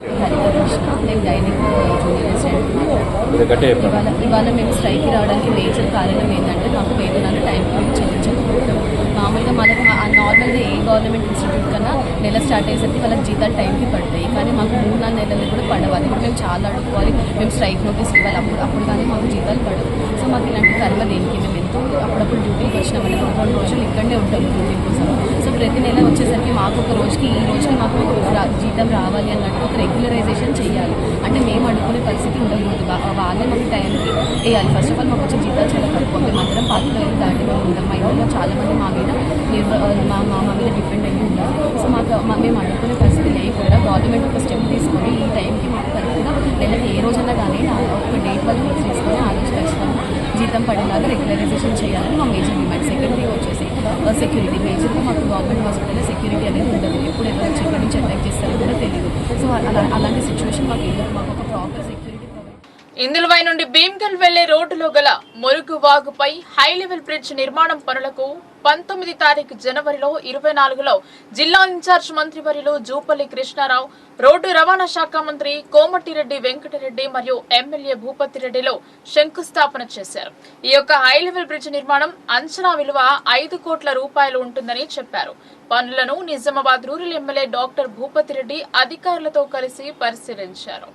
ఇవాళ మేము స్ట్రైక్కి రావడానికి మేజర్ కారణం ఏంటంటే మాకు వేతనాలు టైంకి చెల్లించకపోవడం. మామూలుగా మనకు నార్మల్గా ఏ గవర్నమెంట్ ఇన్స్టిట్యూట్ కన్నా నెల స్టార్ట్ అయ్యేసరికి వాళ్ళకి జీతాలు టైంకి పడతాయి. కానీ మాకు 3-4 నెలలు కూడా పడవాలి. ఇప్పుడు మేము చాలా అడుగుకోవాలి, మేము స్ట్రైక్ నోటీస్ ఇవ్వాలి. అప్పుడు కానీ మాకు జీతాలు పడవు. సో మాకు ఇలాంటి కర్మ దేనికి? మేము ఎంతో అప్పుడప్పుడు డ్యూటీకి వచ్చినామంటే 2 రోజులు ఇక్కడనే ఉంటాం డ్యూటీ కోసం. సో ప్రతి నెల వచ్చేసరికి మాకు ఒక రోజుకి ఈ రోజుకి మాకు జీతం రావాలి అన్నట్టు ఒక రెగ్యులరైజేషన్ చేయాలి. అంటే మేము అడుగుకునే పరిస్థితి ఉండకూడదు. వాళ్ళే మాకు టైంకి వేయాలి. ఫస్ట్ ఆఫ్ ఆల్ మాకు వచ్చే జీతాలు చాలా తక్కువ. మేము అందరం 45 దాటిలో ఉంటాం. మా ఇంట్లో చాలామంది మా మీద మా మీద డిపెండ్ అయ్యి ఉన్నారు. సో మేము అడుగుకునే పరిస్థితి లేకుండా గవర్నమెంట్ ఒక స్టెప్ తీసుకొని ఈ టైంకి మాకు కరెక్ట్గా నెలకి ఏ రోజన్నా కానీ ఒక డేట్ వాళ్ళు ఫిక్స్ చేసుకొని ఆ రోజు ఖచ్చితంగా జీతం పడేలాగా రెగ్యులరైజేషన్ చేయాలని మా మేజర్ డిమాండ్. సెకండరీ వచ్చేసి సెక్యూరిటీ. మేజర్గా మాకు గవర్నమెంట్ హాస్పిటల్లో సెక్యూరిటీ అనేది ఉండదు. ఎప్పుడు ఎవరు ఎక్కడి నుంచి అటాక్ చేస్తారో కూడా తెలియదు. సో అలాంటి సిచ్యువేషన్ మాకు ఒక ప్రాపర్ సెక్యూరిటీ. ఇందులవై నుండి భీమ్గల్ వెళ్లే రోడ్డులో గల మురుగు వాగుపై హై లెవెల్ బ్రిడ్జ్ నిర్మాణం పనులకు 19 తారీఖు జనవరిలో 24లో జిల్లా ఇన్ఛార్జ్ మంత్రివర్యులు జూపల్లి కృష్ణారావు, రోడ్డు రవాణా శాఖ మంత్రి కోమటిరెడ్డి వెంకటరెడ్డి మరియు ఎమ్మెల్యే భూపతిరెడ్డిలో శంకుస్థాపన చేశారు. ఈ యొక్క హై లెవెల్ బ్రిడ్జ్ నిర్మాణం అంచనా విలువ 5 కోట్ల రూపాయలు ఉంటుందని చెప్పారు. పనులను Nizamabad rural MLA doctor Bhupathi Reddy అధికారులతో కలిసి పరిశీలించారు.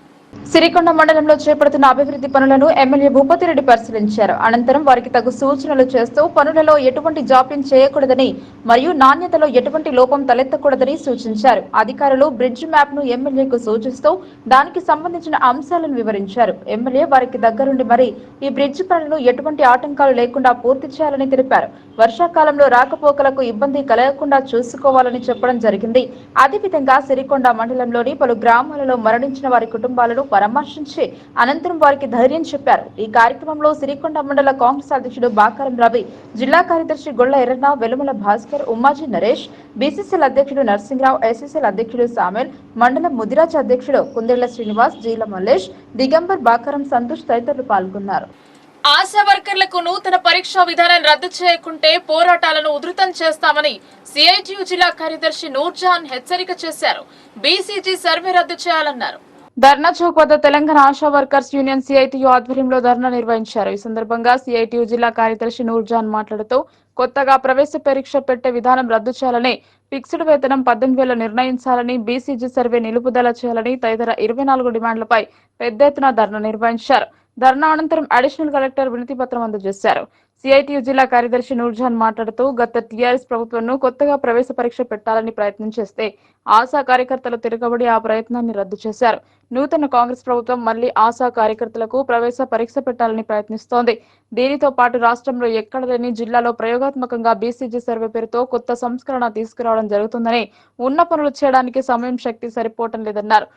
సిరికొండ మండలంలో చేపడుతున్న అభివృద్ధి పనులను ఎమ్మెల్యే భూపతిరెడ్డి పరిశీలించారు. అనంతరం వారికి తగు సూచనలు చేస్తూ పనులలో ఎటువంటి జాప్యం చేయకూడదని మరియు నాణ్యతలో ఎటువంటి లోపం తలెత్తకూడదని సూచించారు. అధికారులు బ్రిడ్జ్ మ్యాప్ ను ఎమ్మెల్యేకు సూచిస్తూ దానికి సంబంధించిన అంశాలను వివరించారు. ఎమ్మెల్యే వారికి దగ్గరుండి మరి ఈ బ్రిడ్జ్ పనులను ఎటువంటి ఆటంకాలు లేకుండా పూర్తి చేయాలని తెలిపారు. వర్షాకాలంలో రాకపోకలకు ఇబ్బంది కలగకుండా చూసుకోవాలని చెప్పడం జరిగింది. అదేవిధంగా సిరికొండ మండలంలోని పలు గ్రామాలలో మరణించిన వారి కుటుంబాలను పరామర్శించి అనంతరం వారికి ధైర్యం చెప్పారు. ఈ కార్యక్రమంలో సిరికొండ మండల కాంగ్రెస్ అధ్యక్షుడు బాకారం రవి, జిల్లా కార్యదర్శి గొల్ల ఎర్రన్న, వెలుమల భాస్కర్, ఉమ్మాజీ నరేష్, బీసీసీఎల్ అధ్యక్షుడు నర్సింగ్రావు, ఎస్సీసీఎల్ అధ్యక్షుడు సామెల్, మండలం ముదిరాజ్ అధ్యక్షుడు కుందెళ్ల శ్రీనివాస్, జీల మల్లేష్, దిగంబర్, బాకారం సంతోష్ తదితరులు పాల్గొన్నారు. ఆశా వర్కర్లకు నూతన పరీక్షా విధానాన్ని రద్దు చేయకుంటే పోరాటాలను ఉధృతం చేస్తామని సిఐటియు జిల్లా కార్యదర్శి నూర్జహాన్ హెచ్చరిక చేశారు. బీసీజీ సర్వే రద్దు చేయాలన్నారు. ధర్నా చౌక్ వద్ద Telangana ASHA workers union CITU ఆధ్వర్యంలో ధర్నా నిర్వహించారు. ఈ సందర్భంగా సిఐటియు జిల్లా కార్యదర్శి నూర్జహాన్ మాట్లాడుతూ కొత్తగా ప్రవేశ పరీక్ష పెట్టే విధానం రద్దు చేయాలని, ఫిక్స్డ్ వేతనం 18,000 నిర్ణయించాలని, బీసీజీ సర్వే నిలుపుదల చేయాలని తదితర 24 డిమాండ్లపై పెద్ద ఎత్తున ధర్నా నిర్వహించారు. ధర్నా అనంతరం అడిషనల్ కలెక్టర్ వినతి పత్రం అందజేశారు. సిఐటియు జిల్లా కార్యదర్శి నూర్జహాన్ మాట్లాడుతూ గత టీఆర్ఎస్ ప్రభుత్వం కొత్తగా ప్రవేశ పరీక్ష పెట్టాలని ప్రయత్నం చేస్తే ఆశా కార్యకర్తలు తిరగబడి ఆ ప్రయత్నాన్ని రద్దు చేశారు. నూతన కాంగ్రెస్ ప్రభుత్వం మళ్లీ ఆశా కార్యకర్తలకు ప్రవేశ పరీక్ష పెట్టాలని ప్రయత్నిస్తోంది. దీనితో పాటు రాష్ట్రంలో ఎక్కడ లేని జిల్లాలో ప్రయోగాత్మకంగా బీసీజీ సర్వే పేరుతో కొత్త సంస్కరణ తీసుకురావడం జరుగుతుందని, ఉన్న పనులు చేయడానికి సమయం శక్తి సరిపోవటం లేదన్నారు.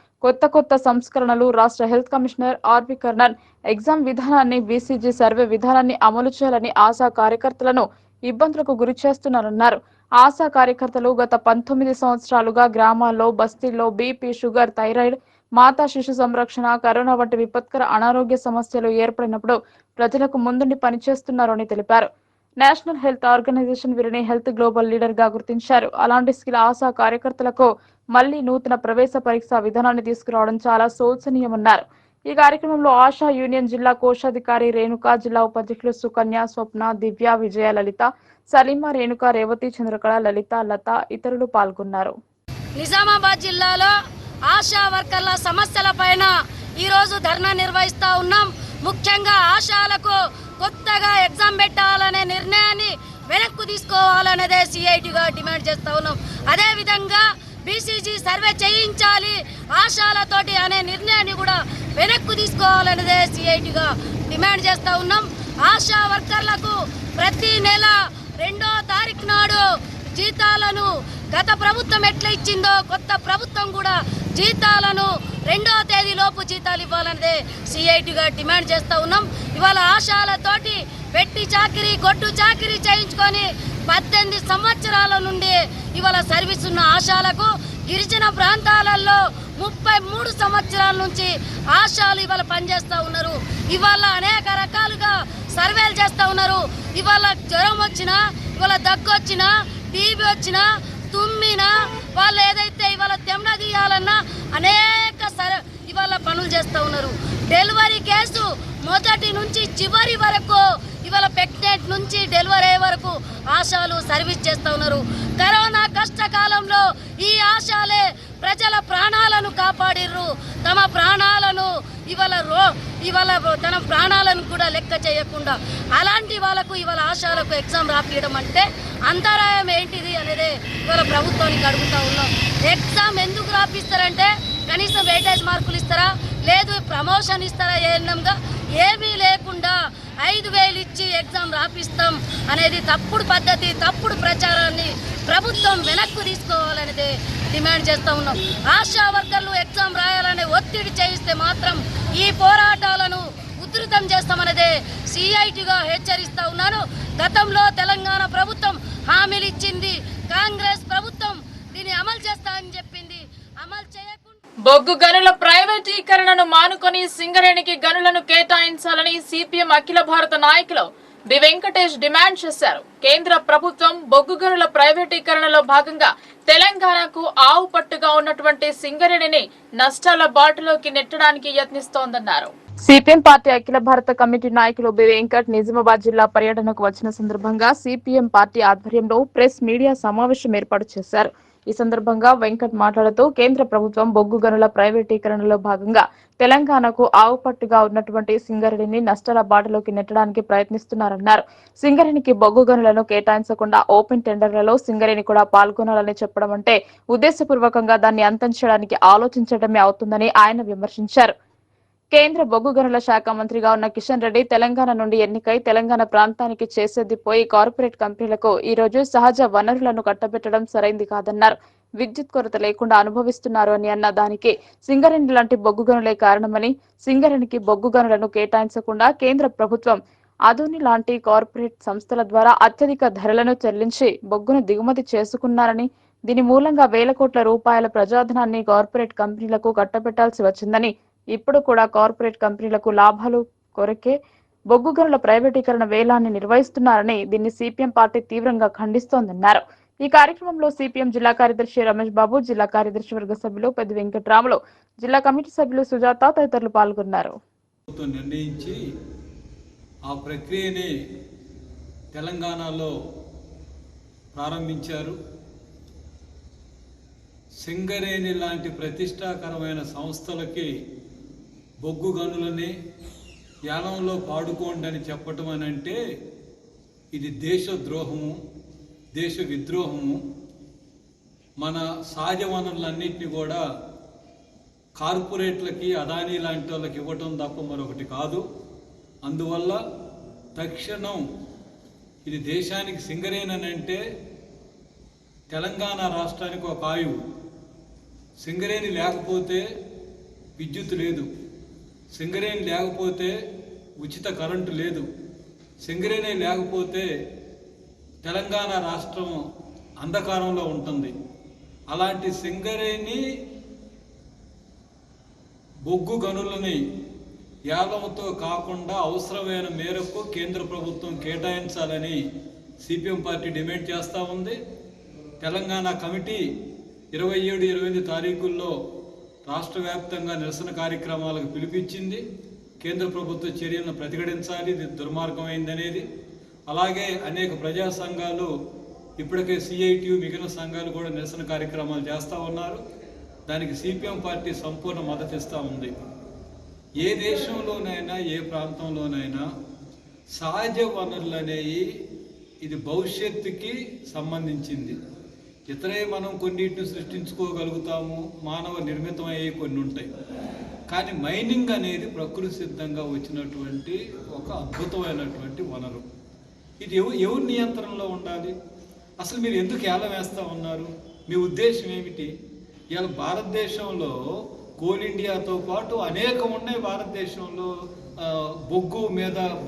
కొత్త సంస్కరణలు రాష్ట్ర health commissioner R V Karnan exam విధానాన్ని, బీసీజీ సర్వే విధానాన్ని అమలు చేయాలని ఆశా కార్యకర్తలను ఇబ్బందులకు గురి చేస్తున్నారన్నారు. ఆశా కార్యకర్తలు గత 19 సంవత్సరాలుగా గ్రామాల్లో, బస్తీల్లో బీపీ, షుగర్, థైరాయిడ్, మాతా శిశు సంరక్షణ, కరోనా వంటి విపత్కర అనారోగ్య సమస్యలు ఏర్పడినప్పుడు ప్రజలకు ముందుండి పనిచేస్తున్నారని తెలిపారు. నేషనల్ హెల్త్ ఆర్గనైజేషన్ వీరిని హెల్త్ గ్లోబల్ లీడర్ గా గుర్తించారు. అలాంటి స్కిల్ ఆశా కార్యకర్తలకు మళ్లీ నూతన ప్రవేశ పరీక్ష విధానాన్ని తీసుకురావడం చాలా శోచనీయమన్నారు. ఈ కార్యక్రమంలో ఆశా యూనియన్ జిల్లా కోశాధికారి రేణుక, జిల్లా ఉపాధ్యక్షులు సుకన్య, స్వప్న, దివ్య, విజయ, లలిత, సలీమా, రేణుక, రేవతి, చంద్రకళ, లలిత, లత ఇతరులు పాల్గొన్నారు. నిజామాబాద్ జిల్లాలో ఆశా వర్కర్ల సమస్యలపైన ఈరోజు ధర్నా నిర్వహిస్తూ ఉన్నాం. ముఖ్యంగా ఆశాలకు కొత్తగా ఎగ్జామ్ పెట్టాలనే నిర్ణయాన్ని వెనక్కు తీసుకోవాలనేదే సిఐటిగా డిమాండ్ చేస్తూ ఉన్నాం. అదేవిధంగా బీసీజీ సర్వే చేయించాలి ఆశాలతోటి అనే నిర్ణయాన్ని కూడా వెనక్కు తీసుకోవాలనేదే సిఐటిగా డిమాండ్ చేస్తూ ఉన్నాం. ఆశా వర్కర్లకు ప్రతి నెల 2వ తారీఖు నాడు జీతాలను గత ప్రభుత్వం ఎట్లా ఇచ్చిందో కొత్త ప్రభుత్వం కూడా జీతాలను 2వ తేదీలోపు జీతాలు ఇవ్వాలనేదే సిఐటిగా డిమాండ్ చేస్తూ ఉన్నాం. ఇవాళ ఆశాలతోటి వెట్టి చాకిరీ, గొడ్డు చాకిరీ చేయించుకొని 18 సంవత్సరాల నుండి ఇవాళ సర్వీస్ ఉన్న ఆశాలకు గిరిజన ప్రాంతాలలో 33 సంవత్సరాల నుంచి ఆశాలు ఇవాళ పనిచేస్తూ ఉన్నారు. ఇవాళ అనేక రకాలుగా సర్వేలు చేస్తూ ఉన్నారు. ఇవాళ జ్వరం వచ్చినా, ఇవాళ దగ్గు వచ్చినా, టీబీ వచ్చినా, తుమ్మినా, వాళ్ళు ఏదైతే ఇవాళ తెమ్మ తీయాలన్నా అనేక ఇవాళ పనులు చేస్తూ ఉన్నారు. డెలివరీ కేసు మొదటి నుంచి చివరి వరకు ఇవాళ ప్రెగ్నెంట్ నుంచి డెలివరీ అయ్యే వరకు ఆశాలు సర్వీస్ చేస్తూ ఉన్నారు. కరోనా కష్టకాలంలో ఈ ఆశాలే ప్రజల ప్రాణాలను కాపాడిర్రు. తమ ప్రాణాలను ఇవాళ తన ప్రాణాలను కూడా లెక్క చేయకుండా అలాంటి వాళ్ళకు ఇవాళ ఆశాలకు ఎగ్జామ్ రాపియడం అంటే అంతరాయం ఏంటిది అనేది ఇవాళ ప్రభుత్వానికి అడుగుతూ ఉన్నాం. ఎగ్జామ్ ఎందుకు రాపిస్తారంటే కనీసం వెయిటేజ్ మార్కులు ఇస్తారా, లేదు ప్రమోషన్ ఇస్తారా, ఏఎన్ఎంగా ఏమీ లేకుండా 5,000 ఇచ్చి ఎగ్జామ్ రాపిస్తాం అనేది తప్పుడు పద్ధతి, తప్పుడు ప్రచారాన్ని ప్రభుత్వం వెనక్కు తీసుకోవాలనేది డిమాండ్ చేస్తూ ఉన్నాం. ఆశా వర్కర్లు ఎగ్జామ్ రాయాలనే ఒత్తిడి చేయిస్తే మాత్రం ఈ పోరాటాలను ఉధృతం చేస్తామనేదే సిఐటిగా హెచ్చరిస్తూ ఉన్నాను. గతంలో తెలంగాణ ప్రభుత్వం హామీలు ఇచ్చింది, కాంగ్రెస్ ప్రభుత్వం దీన్ని అమలు చేస్తా అని చెప్పింది, అమలు చేయకుండా బొగ్గు గనుల ప్రైవేటీకరణను మానుకొని సింగరేణికి గనులను కేటాయించాలని సిపిఎం అఖిల భారత నాయకులు బి వెంకటేష్ డిమాండ్ చేశారు. కేంద్ర ప్రభుత్వం బొగ్గు గనుల ప్రైవేటీకరణలో భాగంగా తెలంగాణకు ఆవు పట్టుగా ఉన్నటువంటి సింగరేణిని నష్టాల బాటలోకి నెట్టడానికి యత్నిస్తోందన్నారు. సిపిఎం పార్టీ అఖిల భారత కమిటీ నాయకులు బి వెంకట్ నిజామాబాద్ జిల్లా పర్యటనకు వచ్చిన సందర్భంగా సిపిఎం పార్టీ ఆధ్వర్యంలో ప్రెస్ మీడియా సమావేశం ఏర్పాటు చేశారు. ఈ సందర్భంగా వెంకట్ మాట్లాడుతూ కేంద్ర ప్రభుత్వం బొగ్గు గనుల ప్రైవేటీకరణలో భాగంగా తెలంగాణకు ఆవు పట్టుగా ఉన్నటువంటి సింగరేణిని నష్టాల బాటలోకి నెట్టడానికి ప్రయత్నిస్తున్నారన్నారు. సింగరేణికి బొగ్గు గనులను కేటాయించకుండా ఓపెన్ టెండర్లలో సింగరేణి కూడా పాల్గొనాలని చెప్పడం అంటే ఉద్దేశపూర్వకంగా దాన్ని అంతం చేయడానికి ఆలోచించడమే అవుతుందని ఆయన విమర్శించారు. కేంద్ర బొగ్గు గనుల శాఖ మంత్రిగా ఉన్న కిషన్ రెడ్డి తెలంగాణ నుండి ఎన్నికై తెలంగాణ ప్రాంతానికి చేసేది పోయి కార్పొరేట్ కంపెనీలకు ఈ రోజు సహజ వనరులను కట్టబెట్టడం సరైంది కాదన్నారు. విద్యుత్ కొరత లేకుండా అనుభవిస్తున్నారు అని అన్న దానికి సింగరేణి లాంటి బొగ్గు గనులే కారణమని, సింగరేణికి బొగ్గు గనులను కేటాయించకుండా కేంద్ర ప్రభుత్వం అదోని లాంటి కార్పొరేట్ సంస్థల ద్వారా అత్యధిక ధరలను చెల్లించి బొగ్గును దిగుమతి చేసుకున్నారని, దీని మూలంగా వేల కోట్ల రూపాయల ప్రజాధనాన్ని కార్పొరేట్ కంపెనీలకు కట్టబెట్టాల్సి వచ్చిందని, ఇప్పుడు కూడా కార్పొరేట్ కంపెనీలకు లాభాలు కొరకే బొగ్గు గనుల ప్రైవేటీకరణ వేలాన్ని నిర్వహిస్తున్నారని దీన్ని సిపిఎం పార్టీ తీవ్రంగా ఖండిస్తోందన్నారు. ఈ కార్యక్రమంలో సిపిఎం జిల్లా కార్యదర్శి రమేష్ బాబు, జిల్లా కార్యదర్శి వర్గ సభ్యులు పెద్ద వెంకట్రాములు, జిల్లా కమిటీ సభ్యులు సుజాత తదితరులు పాల్గొన్నారు. నిర్ణయించి ఆ ప్రక్రియని తెలంగాణలో ప్రారంభించారు. సింగరేణి లాంటి ప్రతిష్టాకరమైన సంస్థలకి బొగ్గు గనులని యానంలో పాడుకోండి అని చెప్పటం అని అంటే ఇది దేశద్రోహము, దేశ విద్రోహము. మన సహజ వనరులన్నింటినీ కూడా కార్పొరేట్లకి, అదానీ లాంటి వాళ్ళకి ఇవ్వటం తప్ప మరొకటి కాదు. అందువల్ల తక్షణం ఇది దేశానికి సింగరేణి అని అంటే తెలంగాణ రాష్ట్రానికి ఒక ఆయువు. సింగరేణి లేకపోతే విద్యుత్ లేదు, సింగరేణి లేకపోతే ఉచిత కరెంటు లేదు, సింగరేణి లేకపోతే తెలంగాణ రాష్ట్రం అంధకారంలో ఉంటుంది. అలాంటి సింగరేణి బొగ్గు గనులని యాలంతో కాకుండా అవసరమైన మేరకు కేంద్ర ప్రభుత్వం కేటాయించాలని సిపిఎం పార్టీ డిమాండ్ చేస్తూ ఉంది. తెలంగాణ కమిటీ 27, 28 తారీఖుల్లో రాష్ట్ర వ్యాప్తంగా నిరసన కార్యక్రమాలకు పిలిపించింది. కేంద్ర ప్రభుత్వ చర్యలను ప్రతిఘటించాలి, ఇది దుర్మార్గమైందనేది. అలాగే అనేక ప్రజా సంఘాలు ఇప్పటికే సిఐటియు మిగిలిన సంఘాలు కూడా నిరసన కార్యక్రమాలు చేస్తూ ఉన్నారు. దానికి సిపిఎం పార్టీ సంపూర్ణ మద్దతు ఇస్తూ ఉంది. ఏ దేశంలోనైనా ఏ ప్రాంతంలోనైనా సహజ వనరులు అనేవి ఇది భవిష్యత్తుకి సంబంధించింది. ఇతరే మనం కొన్నిటిని సృష్టించుకోగలుగుతాము, మానవ నిర్మితమయ్యే కొన్ని ఉంటాయి. కానీ మైనింగ్ అనేది ప్రకృతి సిద్ధంగా వచ్చినటువంటి ఒక అద్భుతమైనటువంటి వనరు. ఇది ఎవరి నియంత్రణలో ఉండాలి? అసలు మీరు ఎందుకు ఏలం వేస్తూ ఉన్నారు? మీ ఉద్దేశం ఏమిటి? ఇవాళ భారతదేశంలో కోల్ ఇండియాతో పాటు అనేకం ఉన్నాయి. భారతదేశంలో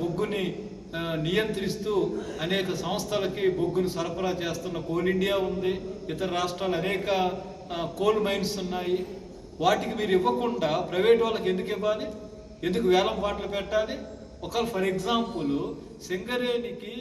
బొగ్గుని నియంత్రిస్తూ అనేక సంస్థలకి బొగ్గును సరఫరా చేస్తున్న కోల్ ఇండియా ఉంది. ఇతర రాష్ట్రాలు అనేక కోల్ మైన్స్ ఉన్నాయి. వాటికి మీరు ఇవ్వకుండా ప్రైవేట్ వాళ్ళకి ఎందుకు ఇవ్వాలి? ఎందుకు వేలం పాటలు పెట్టాలి? ఒకవేళ ఫర్ ఎగ్జాంపుల్ సింగరేణికి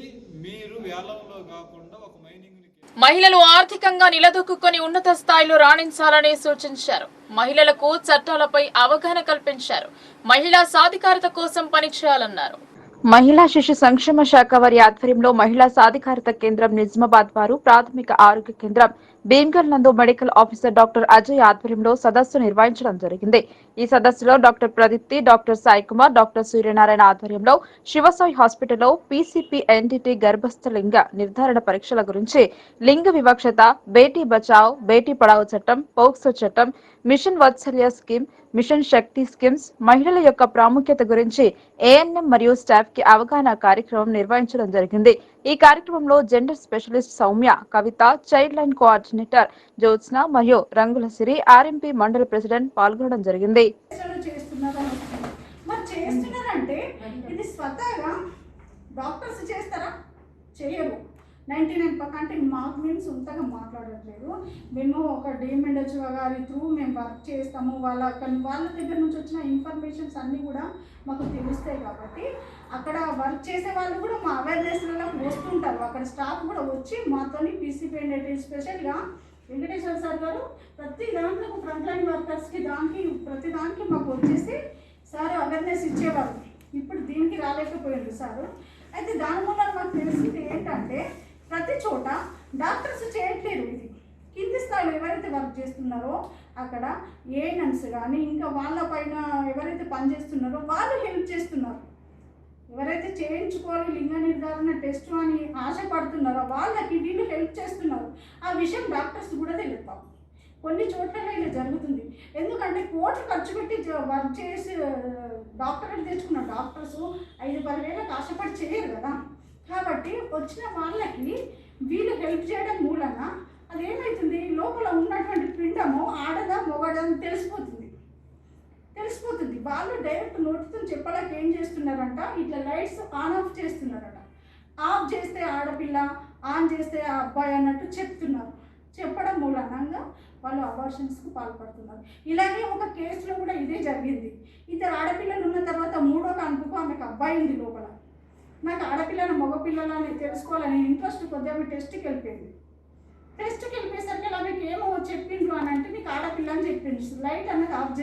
మీరు వేలంలో కాకుండా ఒక మైనింగ్ మహిళలు ఆర్థికంగా నిలదొక్కుని ఉన్నత స్థాయిలో రాణించాలని సూచించారు. మహిళలకు చట్టాలపై అవగాహన కల్పించారు. మహిళా సాధికారత కోసం పనిచేయాలన్నారు. మహిళా శిశు సంక్షేమ శాఖ వారి ఆధ్వర్యంలో మహిళా సాధికారత కేంద్రం నిజామాబాద్ వారు ప్రాథమిక ఆరోగ్య కేంద్రం భీమ్గల్ నందు మెడికల్ ఆఫీసర్ డాక్టర్ అజయ్ ఆధ్వర్యంలో సదస్సు నిర్వహించడం జరిగింది. ఈ సదస్సులో doctor Pradeepti, doctor Sai Kumar, doctor Suryanarayana ఆధ్వర్యంలో శివసాయి హాస్పిటల్లో పీసీపీ ఎన్టీటీ గర్భస్థ లింగ నిర్ధారణ పరీక్షల గురించి, లింగ వివక్షత, బేటీ బచావ్ బేటీ పడావ్ చట్టం, పోక్సో చట్టం, మిషన్ వాత్సల్య స్కీమ్, మిషన్ శక్తి స్కీమ్స్, మహిళల యొక్క ప్రాముఖ్యత గురించి ఏఎన్ఎం మరియు స్టాఫ్ కి అవగాహన కార్యక్రమం నిర్వహించడం జరిగింది. ఈ కార్యక్రమంలో జెండర్ స్పెషలిస్ట్ సౌమ్య, కవిత, చైల్డ్ లైన్ కోఆర్డినేటర్ జ్యోత్స్న మరియు రంగుల సిరి, ఆర్ఎంపీ మండల ప్రెసిడెంట్ పాల్గొనడం జరిగింది. ఇది స్వతహాగా డాక్టర్స్ చేస్తారా? చేయరు. 99% అంటే మాకు మేము సొంతంగా మాట్లాడట్లేదు. మేము ఒక డిఎంఎండ్హెచ్ గారి త్రూ మేము వర్క్ చేస్తాము. వాళ్ళ దగ్గర నుంచి వచ్చిన ఇన్ఫర్మేషన్స్ అన్నీ కూడా మాకు తెలుస్తాయి. కాబట్టి అక్కడ వర్క్ చేసే వాళ్ళు కూడా మా అవేర్నెస్లలో వస్తుంటారు. అక్కడ స్టాఫ్ కూడా వచ్చి మాతోని పీసీపీ ఎన్టీటీ స్పెషల్గా వెంకటేశ్వర సార్ గారు ప్రతి దాంట్లో ఫ్రంట్ లైన్ వర్కర్స్కి ప్రతి దానికి మాకు వచ్చేసి సార్ అవేర్నెస్ ఇచ్చేవారు. ఇప్పుడు దీనికి రాలేకపోయింది సార్. అయితే దాని వల్ల మాకు తెలిసింది ఏంటంటే ప్రతి చోట డాక్టర్స్ చేయట్లేరు. ఇది కింది స్థాయిలో ఎవరైతే వర్క్ చేస్తున్నారో అక్కడ ఏఎన్ఎంస్ కానీ ఇంకా వాళ్ళ పైన ఎవరైతే పనిచేస్తున్నారో వాళ్ళు హెల్ప్ చేస్తున్నారు. ఎవరైతే చేయించుకోవాలి లింగ నిర్ధారణ టెస్ట్ అని ఆశపడుతున్నారో వాళ్ళకి వీళ్ళు హెల్ప్ చేస్తున్నారు. ఆ విషయం డాక్టర్స్ కూడా తెలుస్తాం. కొన్ని చోట్ల ఇలా జరుగుతుంది. ఎందుకంటే కోట్లు ఖర్చు పెట్టి వర్క్ చేసి డాక్టర్లు తెచ్చుకున్న డాక్టర్స్ 5-10 వేలకు ఆశపడి చేయరు కదా. కాబట్టి వచ్చిన వాళ్ళకి వీళ్ళు హెల్ప్ చేయడం మూలన అదేమవుతుంది, లోపల ఉన్నటువంటి పిండము ఆడదా మొగడని తెలిసిపోతుంది. వాళ్ళు డైరెక్ట్ నోటితో చెప్పలేక ఏం చేస్తున్నారంట, ఇట్లా లైట్స్ ఆన్ ఆఫ్ చేస్తున్నారట. ఆఫ్ చేస్తే ఆడపిల్ల, ఆన్ చేస్తే ఆ అబ్బాయి అన్నట్టు చెప్తున్నారు. చెప్పడం మూలనంగా వాళ్ళు అబార్షన్స్కి పాల్పడుతున్నారు. ఇలాగే ఒక కేసులో కూడా ఇదే జరిగింది. 2 ఆడపిల్లలు ఉన్న తర్వాత 3వ కాన్పుకు ఆమెకు అబ్బాయి ఉంది లోపల. నాకు ఆడపిల్లని మగపిల్లలని తెలుసుకోవాలని ఇంట్రెస్ట్ కొద్దిగా ఆమె టెస్ట్కి వెళ్ళిపోయింది. టెస్ట్కి వెళ్ళిపోయేసరికి ఆమెకి ఏమో చెప్పిండ్రు అని అంటే నీకు ఆడపిల్ల అని చెప్పింది. లైట్ అన్నది ఆఫ్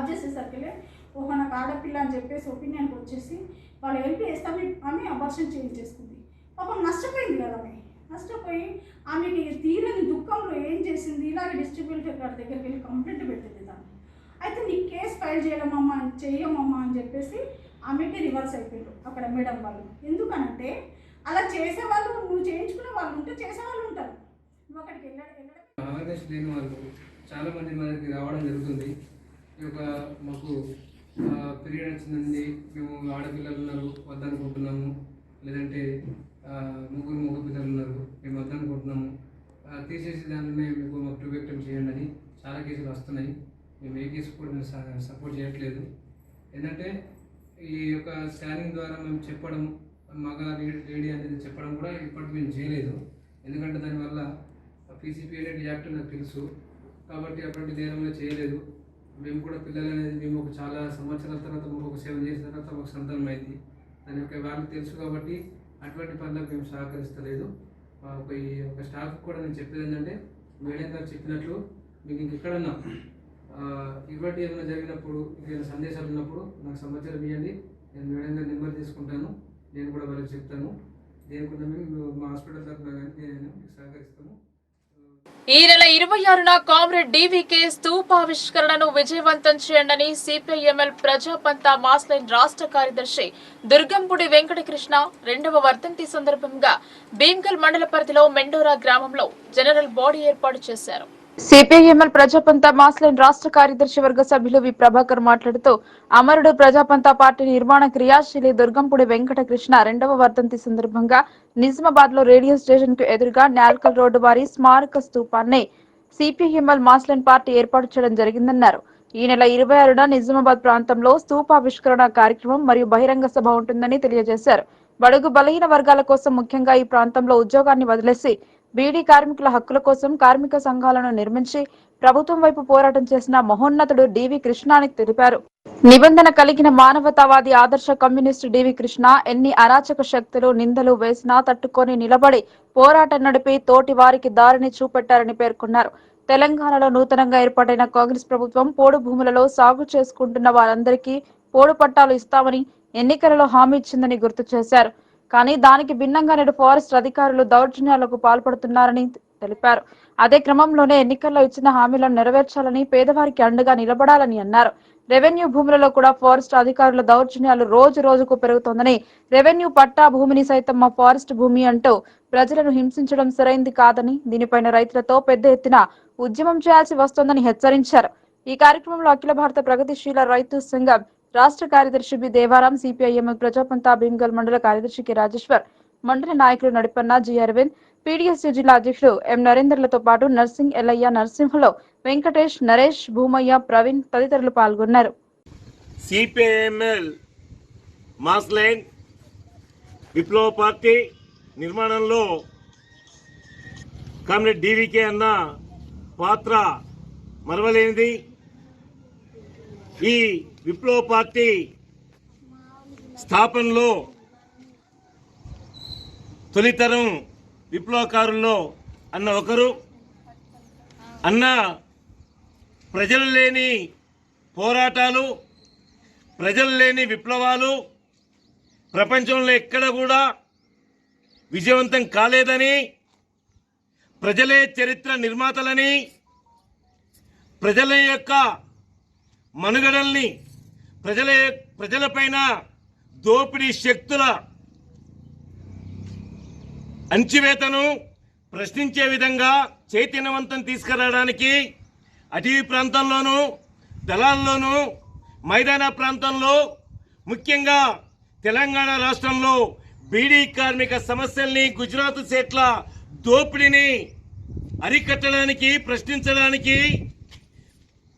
చేసేసరికి ఓహో నాకు ఆడపిల్ల అని చెప్పేసి ఒపీనియన్కి వచ్చేసి వాళ్ళు హెల్ప్ చేస్తే ఆమె అబార్షన్ చేయించేసుకుంది. పాపం నష్టపోయింది కదా. ఆమె నష్టపోయి ఆమెకి తీరని దుఃఖంలో ఏం చేసింది, ఇలాగే డిస్ట్రిబ్యూటర్ గారి దగ్గరికి వెళ్ళి కంప్లైంట్ పెట్టింది దాన్ని. అయితే నీ కేసు ఫైల్ చెయ్యమమ్మా అని చెప్పేసి ఆమెకి రివర్స్ అయిపోయారు అక్కడ మేడం వాళ్ళు. ఎందుకనంటే అలా చేసేవాళ్ళు, నువ్వు చేయించుకునే వాళ్ళు ఉంటే చేసేవాళ్ళు ఉంటారు. నువ్వు అక్కడికి వెళ్ళడం అవేర్నెస్ లేని వాళ్ళు చాలామంది మనకి రావడం జరుగుతుంది. ఈ యొక్క మాకు పీరియడ్ వచ్చిందండి, మేము ఆడపిల్లలు ఉన్నారు వద్దనుకుంటున్నాము, లేదంటే మగ పిల్లలు ఉన్నారు మేము వద్దనుకుంటున్నాము, తీసేసి దానిలోనే మీకు మాకు 2 వ్యక్తం చేయండి అని చాలా కేసులు వస్తున్నాయి. మేము ఏ కేసు కూడా మేము సపోర్ట్ చేయట్లేదు. ఏంటంటే ఈ యొక్క స్కానింగ్ ద్వారా మేము చెప్పడం, మగ లేడీ అనేది చెప్పడం కూడా ఇప్పటికి మేము చేయలేదు. ఎందుకంటే దానివల్ల పీసీపీ యాక్ట్ నాకు తెలుసు కాబట్టి అటువంటి నేరంలో చేయలేదు. మేము కూడా పిల్లలు అనేది మేము ఒక చాలా సంవత్సరాల తర్వాత మాకు ఒక 7 years తర్వాత మాకు సంతానం అయింది. దాని యొక్క వాళ్ళకి తెలుసు కాబట్టి అటువంటి పనులకు మేము సహకరిస్తలేదు. ఈ యొక్క స్టాఫ్ కూడా నేను చెప్పేది ఏంటంటే మేడం గారు చెప్పినట్లు మీకు ఇంకెక్కడన్నా ఇటువంటి ఏదైనా జరిగినప్పుడు ఇంకేమైనా సందేశాలు ఉన్నప్పుడు నాకు సమాచారం ఇవ్వండి. నేను మేడం గారి నెంబర్ తీసుకుంటాను, నేను కూడా వాళ్ళకి చెప్తాను. దేనికన్నా మేము మా హాస్పిటల్ తరఫున కానీ నేను మీకు సహకరిస్తాము. ఈ నెల 26న కామ్రేడ్ డీవీకే స్తూపావిష్కరణను విజయవంతం చేయండి సిపిఐఎంఎల్ ప్రజాపంతా మాస్ లైన్ రాష్ట్ర కార్యదర్శి దుర్గంపూడి వెంకటకృష్ణ 2వ వర్ధంతి సందర్భంగా భీమ్గల్ మండల పరిధిలో మెండోరా గ్రామంలో జనరల్ బాడీ ఏర్పాటు చేశారు. సిపిఐఎంఎల్ ప్రజాపంతా మాస్ లైన్ రాష్ట్ర కార్యదర్శి వర్గ సభ్యులు వి ప్రభాకర్ మాట్లాడుతూ అమరుడు ప్రజాపంతా పార్టీ నిర్మాణ క్రియాశీలి దుర్గంపూడి వెంకటకృష్ణ 2వ వర్ధంతి సందర్భంగా నిజామాబాద్ లో రేడియో స్టేషన్ కు ఎదురుగా నాల్కల్ రోడ్డు వారి స్మారక స్తూపాన్ని సిపిఐఎంఎల్ మాస్ లైన్ పార్టీ ఏర్పాటు చేయడం జరిగిందన్నారు. ఈ నెల 26న నిజామాబాద్ ప్రాంతంలో స్తూపావిష్కరణ కార్యక్రమం మరియు బహిరంగ సభ ఉంటుందని తెలియజేశారు. బడుగు బలహీన వర్గాల కోసం ముఖ్యంగా ఈ ప్రాంతంలో ఉద్యోగాన్ని వదిలేసి బీడీ కార్మికుల హక్కుల కోసం కార్మిక సంఘాలను నిర్మించి ప్రభుత్వం వైపు పోరాటం చేసిన మహోన్నతుడు డివి కృష్ణ అని తెలిపారు. నిబంధన కలిగిన మానవతావాది ఆదర్శ కమ్యూనిస్టు డివి కృష్ణ ఎన్ని అరాచక శక్తులు నిందలు వేసినా తట్టుకొని నిలబడి పోరాటం నడిపి తోటి వారికి దారిని చూపెట్టారని పేర్కొన్నారు. తెలంగాణలో నూతనంగా ఏర్పాటైన కాంగ్రెస్ ప్రభుత్వం పోడు భూములలో సాగు చేసుకుంటున్న వారందరికీ పోడు పట్టాలు ఇస్తామని ఎన్నికలలో హామీ ఇచ్చిందని గుర్తు చేశారు. కానీ దానికి భిన్నంగా నేడు ఫారెస్ట్ అధికారులు దౌర్జన్యాలకు పాల్పడుతున్నారని తెలిపారు. అదే క్రమంలోనే ఎన్నికల్లో ఇచ్చిన హామీలను నెరవేర్చాలని పేదవారికి అండగా నిలబడాలని అన్నారు. రెవెన్యూ భూములలో కూడా ఫారెస్ట్ అధికారుల దౌర్జన్యాలు రోజు రోజుకు పెరుగుతోందని, రెవెన్యూ పట్టా భూమిని సైతం మా ఫారెస్ట్ భూమి అంటూ ప్రజలను హింసించడం సరైంది కాదని, దీనిపైన రైతులతో పెద్ద ఎత్తున ఉద్యమం చేయాల్సి వస్తోందని హెచ్చరించారు. ఈ కార్యక్రమంలో అఖిల భారత ప్రగతిశీల రైతు సంఘం రాష్ట్ర కార్యదర్శి బి దేవారాం, సిపిఐఎంఎల్ ప్రజాపంతా భీమ్గల్ మండల కార్యదర్శి కె రాజేశ్వర్, మండల నాయకులు నడిపన్న, జి అరవింద్, పీడీఎస్యూ జిల్లా అధ్యక్షుడు ఎం నరేందర్లతో పాటు నర్సింగ్, ఎల్లయ్య, నరసింహలో వెంకటేష్, నరేష్, భూమయ్య, ప్రవీణ్ తదితరులు పాల్గొన్నారు. సిపిఐఎంఎల్ మాస్ లైన్ విప్లవ పార్టీ నిర్మాణంలో కామ్రేడ్ డీవీకే అన్న పాత్ర మరవలేనిది. ఈ విప్లవ పార్టీ స్థాపనలో తొలితరం విప్లవకారుల్లో అన్న ఒకరు. అన్న ప్రజలు లేని పోరాటాలు, ప్రజలు లేని విప్లవాలు ప్రపంచంలో ఎక్కడ కూడా విజయవంతం కాలేదని, ప్రజలే చరిత్ర నిర్మాతలని, ప్రజల యొక్క మనుగడల్ని, ప్రజలపైన దోపిడీ శక్తుల అంచివేతను ప్రశ్నించే విధంగా చైతన్యవంతం తీసుకురావడానికి అటవీ ప్రాంతంలోనూ, దళాల్లోనూ, మైదాన ప్రాంతంలో, ముఖ్యంగా తెలంగాణ రాష్ట్రంలో బీడీ కార్మిక సమస్యల్ని, గుజరాత్ సేట్ల దోపిడీని అరికట్టడానికి, ప్రశ్నించడానికి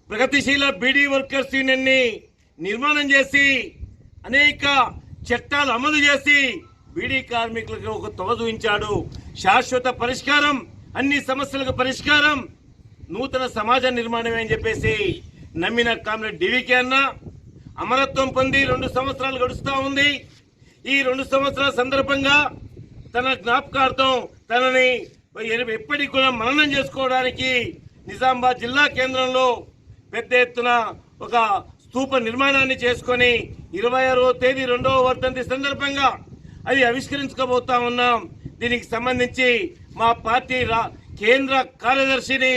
ప్రగతిశీల బీడీ వర్కర్స్ యూనియన్ని నిర్మాణం చేసి అనేక చట్టాలు అమలు చేసి బీడీ కార్మికులకు ఒక తొవ చూపించాడు. శాశ్వత పరిష్కారం, అన్ని సమస్యలకు పరిష్కారం నూతన సమాజ నిర్మాణమే అని చెప్పేసి నమ్మిన కామ్రేడ్ డీవీకే అన్న అమరత్వం పొంది 2 సంవత్సరాలు గడుస్తూ ఉంది. ఈ 2 సంవత్సరాల సందర్భంగా తన జ్ఞాపకార్థం తనని ఎప్పటికి కూడా మననం చేసుకోవడానికి నిజామాబాద్ జిల్లా కేంద్రంలో పెద్ద ఎత్తున ఒక స్తూప నిర్మాణాన్ని చేసుకొని 26వ తేదీ 2వ వర్ధంతి సందర్భంగా అది ఆవిష్కరించుకోబోతా ఉన్నాం. దీనికి సంబంధించి మా పార్టీ కేంద్ర కార్యదర్శిని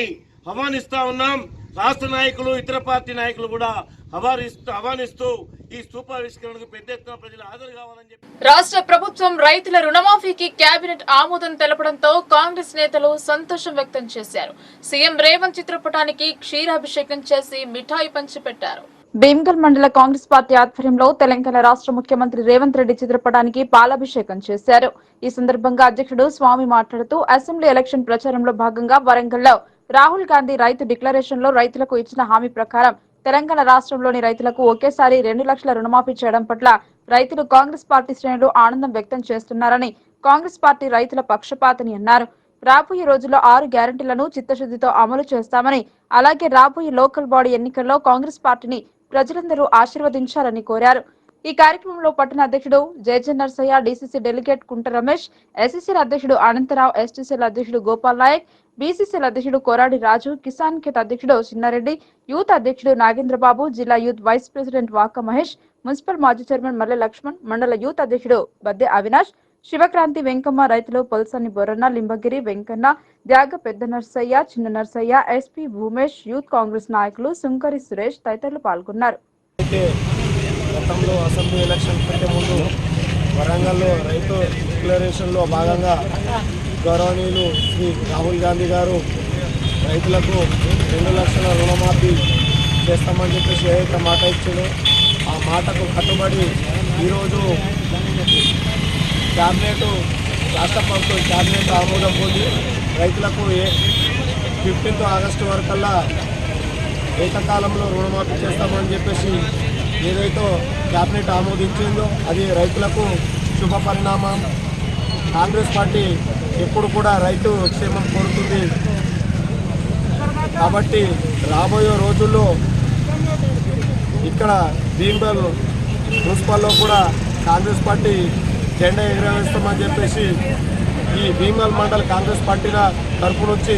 ఆహ్వానిస్తా ఉన్నాం. రాష్ట్ర నాయకులు, ఇతర పార్టీ నాయకులు కూడా ఆహ్వానిస్తూ ఈ స్తూపావిష్కరణకు పెద్ద ఎత్తున ప్రజలు హాజరు కావాలని చెప్పి రాష్ట్ర ప్రభుత్వం రైతుల రుణమాఫీకి కేబినెట్ ఆమోదం తెలపడంతో కాంగ్రెస్ నేతలు సంతోషం వ్యక్తం చేశారు. సీఎం రేవంత్ చిత్రపటానికి క్షీరాభిషేకం చేసి మిఠాయి పంచిపెట్టారు. భీమ్గల్ మండల కాంగ్రెస్ పార్టీ ఆధ్వర్యంలో తెలంగాణ రాష్ట్ర ముఖ్యమంత్రి రేవంత్ రెడ్డి చిత్రపటానికి పాలాభిషేకం చేశారు. ఈ సందర్భంగా అధ్యక్షుడు స్వామి మాట్లాడుతూ అసెంబ్లీ ఎలక్షన్ ప్రచారంలో భాగంగా వరంగల్లో రాహుల్ గాంధీ రైతు డిక్లరేషన్ లో రైతులకు ఇచ్చిన హామీ ప్రకారం తెలంగాణ రాష్ట్రంలోని రైతులకు ఒకేసారి 2 లక్షల రుణమాఫీ చేయడం పట్ల రైతులు, కాంగ్రెస్ పార్టీ శ్రేణులు ఆనందం వ్యక్తం చేస్తున్నారని, కాంగ్రెస్ పార్టీ రైతుల పక్షపాతని అన్నారు. రాబోయే రోజుల్లో 6 గ్యారంటీలను చిత్తశుద్ధితో అమలు చేస్తామని, అలాగే రాబోయే లోకల్ బాడీ ఎన్నికల్లో కాంగ్రెస్ పార్టీని ప్రజలందరూ ఆశీర్వదించాలని కోరారు. ఈ కార్యక్రమంలో పట్టణ అధ్యక్షుడు జయచంద్ నర్సయ్య, డీసీసీ డెలిగేట్ కుంట రమేష్, ఎస్సీసీల అధ్యక్షుడు అనంతరావు, ఎస్టీసీల అధ్యక్షుడు గోపాల్ నాయక్, బీసీసీల అధ్యక్షుడు కొరాడి రాజు, కిసాన్ కెట్ అధ్యక్షుడు చిన్నారెడ్డి, యూత్ అధ్యక్షుడు నాగేంద్రబాబు, జిల్లా యూత్ వైస్ ప్రెసిడెంట్ వాక మహేష్, మున్సిపల్ మాజీ చైర్మన్ మల్లె లక్ష్మణ్, మండల యూత్ అధ్యక్షుడు బద్దె అవినాష్, శివక్రాంతి వెంకమ్మ, రైతులు పొల్సని బొర్రన్న, లింబగిరి వెంకన్న, త్యాగ పెద్ద నర్సయ్య, చిన్న నర్సయ్య, ఎస్పీ భూమేష్, యూత్ కాంగ్రెస్ నాయకులు సుంకరి సురేష్ తదితరులు పాల్గొన్నారు. గతంలో అసెంబ్లీ ఎలక్షన్ కంటే ముందు వరంగల్లో రైతు డిక్లరేషన్లో భాగంగా గౌరవనీయులు శ్రీ రాహుల్ గాంధీ గారు రైతులకు 2 లక్షల రుణమాఫీ చేస్తామని చెప్పేసి ఏదైతే మాట ఇచ్చిందో ఆ మాటకు కట్టుబడి ఈరోజు క్యాబినెట్ రాష్ట్ర ప్రభుత్వం క్యాబినెట్ ఆమోదం పొంది రైతులకు 15 ఆగస్టు వరకల్లా ఏకకాలంలో రుణమాఫీ చేస్తామని చెప్పేసి ఏదైతే క్యాబినెట్ ఆమోదించిందో అది రైతులకు శుభ పరిణామం. కాంగ్రెస్ పార్టీ ఎప్పుడు కూడా రైతు క్షేమం కోరుతుంది కాబట్టి రాబోయే రోజుల్లో ఇక్కడ భీమ్గల్ మున్సిపల్లో కూడా కాంగ్రెస్ పార్టీ జెండా ఎగరవేస్తామని చెప్పేసి ఈ భీమ్గల్ మండల్ కాంగ్రెస్ పార్టీల తరపు నుంచి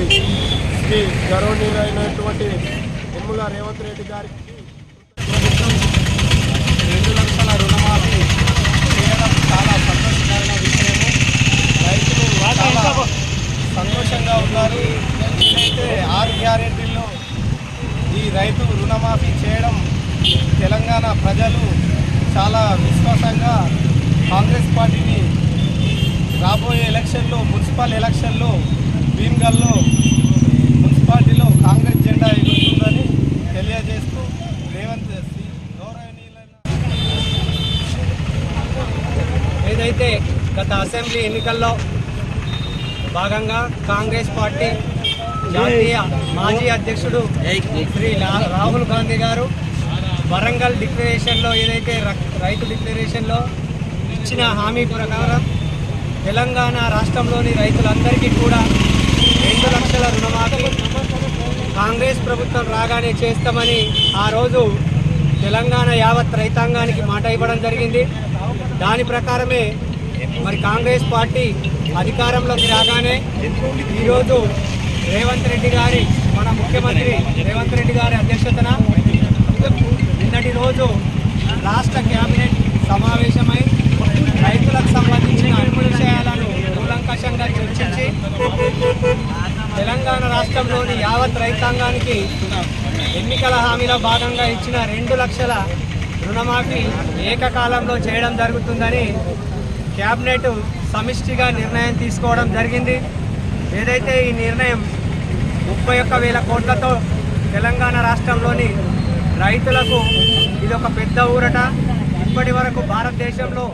శ్రీ గౌరవనీయులైనటువంటి యనమల రేవంత్ రెడ్డి గారికి 2 లక్షల రుణమాఫీ చేయడం చాలా సంతోషకరమైన విషయము. రైతులు చాలా సంతోషంగా ఉన్నారు. ఏదైతే 6 గ్యారెంటీల్లో ఈ రైతు రుణమాఫీ చేయడం తెలంగాణ ప్రజలు చాలా విశ్వాసంగా కాంగ్రెస్ పార్టీని రాబోయే ఎలక్షన్లో మున్సిపల్ ఎలక్షన్లో భీమ్గల్లో మున్సిపాలిటీలో కాంగ్రెస్ జెండా ఎగురుతుందని తెలియజేస్తూ రేవంత్ ఏదైతే గత అసెంబ్లీ ఎన్నికల్లో భాగంగా కాంగ్రెస్ పార్టీ జాతీయ మాజీ అధ్యక్షుడు శ్రీ రాహుల్ గాంధీ గారు వరంగల్ డిక్లరేషన్లో ఏదైతే రైతు డిక్లరేషన్లో ఇచ్చిన హామీ ప్రకారం తెలంగాణ రాష్ట్రంలోని రైతులందరికీ కూడా 2 లక్షల రుణమాఫీ కాంగ్రెస్ ప్రభుత్వం రాగానే చేస్తామని ఆ రోజు తెలంగాణ యావత్ రైతాంగానికి మాట ఇవ్వడం జరిగింది. దాని ప్రకారమే మరి కాంగ్రెస్ పార్టీ అధికారంలోకి రాగానే ఈరోజు రేవంత్ రెడ్డి గారి మన ముఖ్యమంత్రి రేవంత్ రెడ్డి గారి అధ్యక్షతన నిన్నటి రోజు రాష్ట్ర కేబినెట్ సమావేశమై రైతులకు సంబంధించిన అన్ని విషయాలను కూలంకషంగా చర్చించి తెలంగాణ రాష్ట్రంలోని యావత్ రైతాంగానికి ఎన్నికల హామీలో భాగంగా ఇచ్చిన 2 లక్షల రుణమాఫీ ఏకకాలంలో చేయడం జరుగుతుందని క్యాబినెట్ సమిష్టిగా నిర్ణయం తీసుకోవడం జరిగింది. ఏదైతే ఈ నిర్ణయం 31,000 కోట్లతో తెలంగాణ రాష్ట్రంలోని రైతులకు ఇది ఒక పెద్ద ఊరట. ఇప్పటి వరకు భారతదేశంలో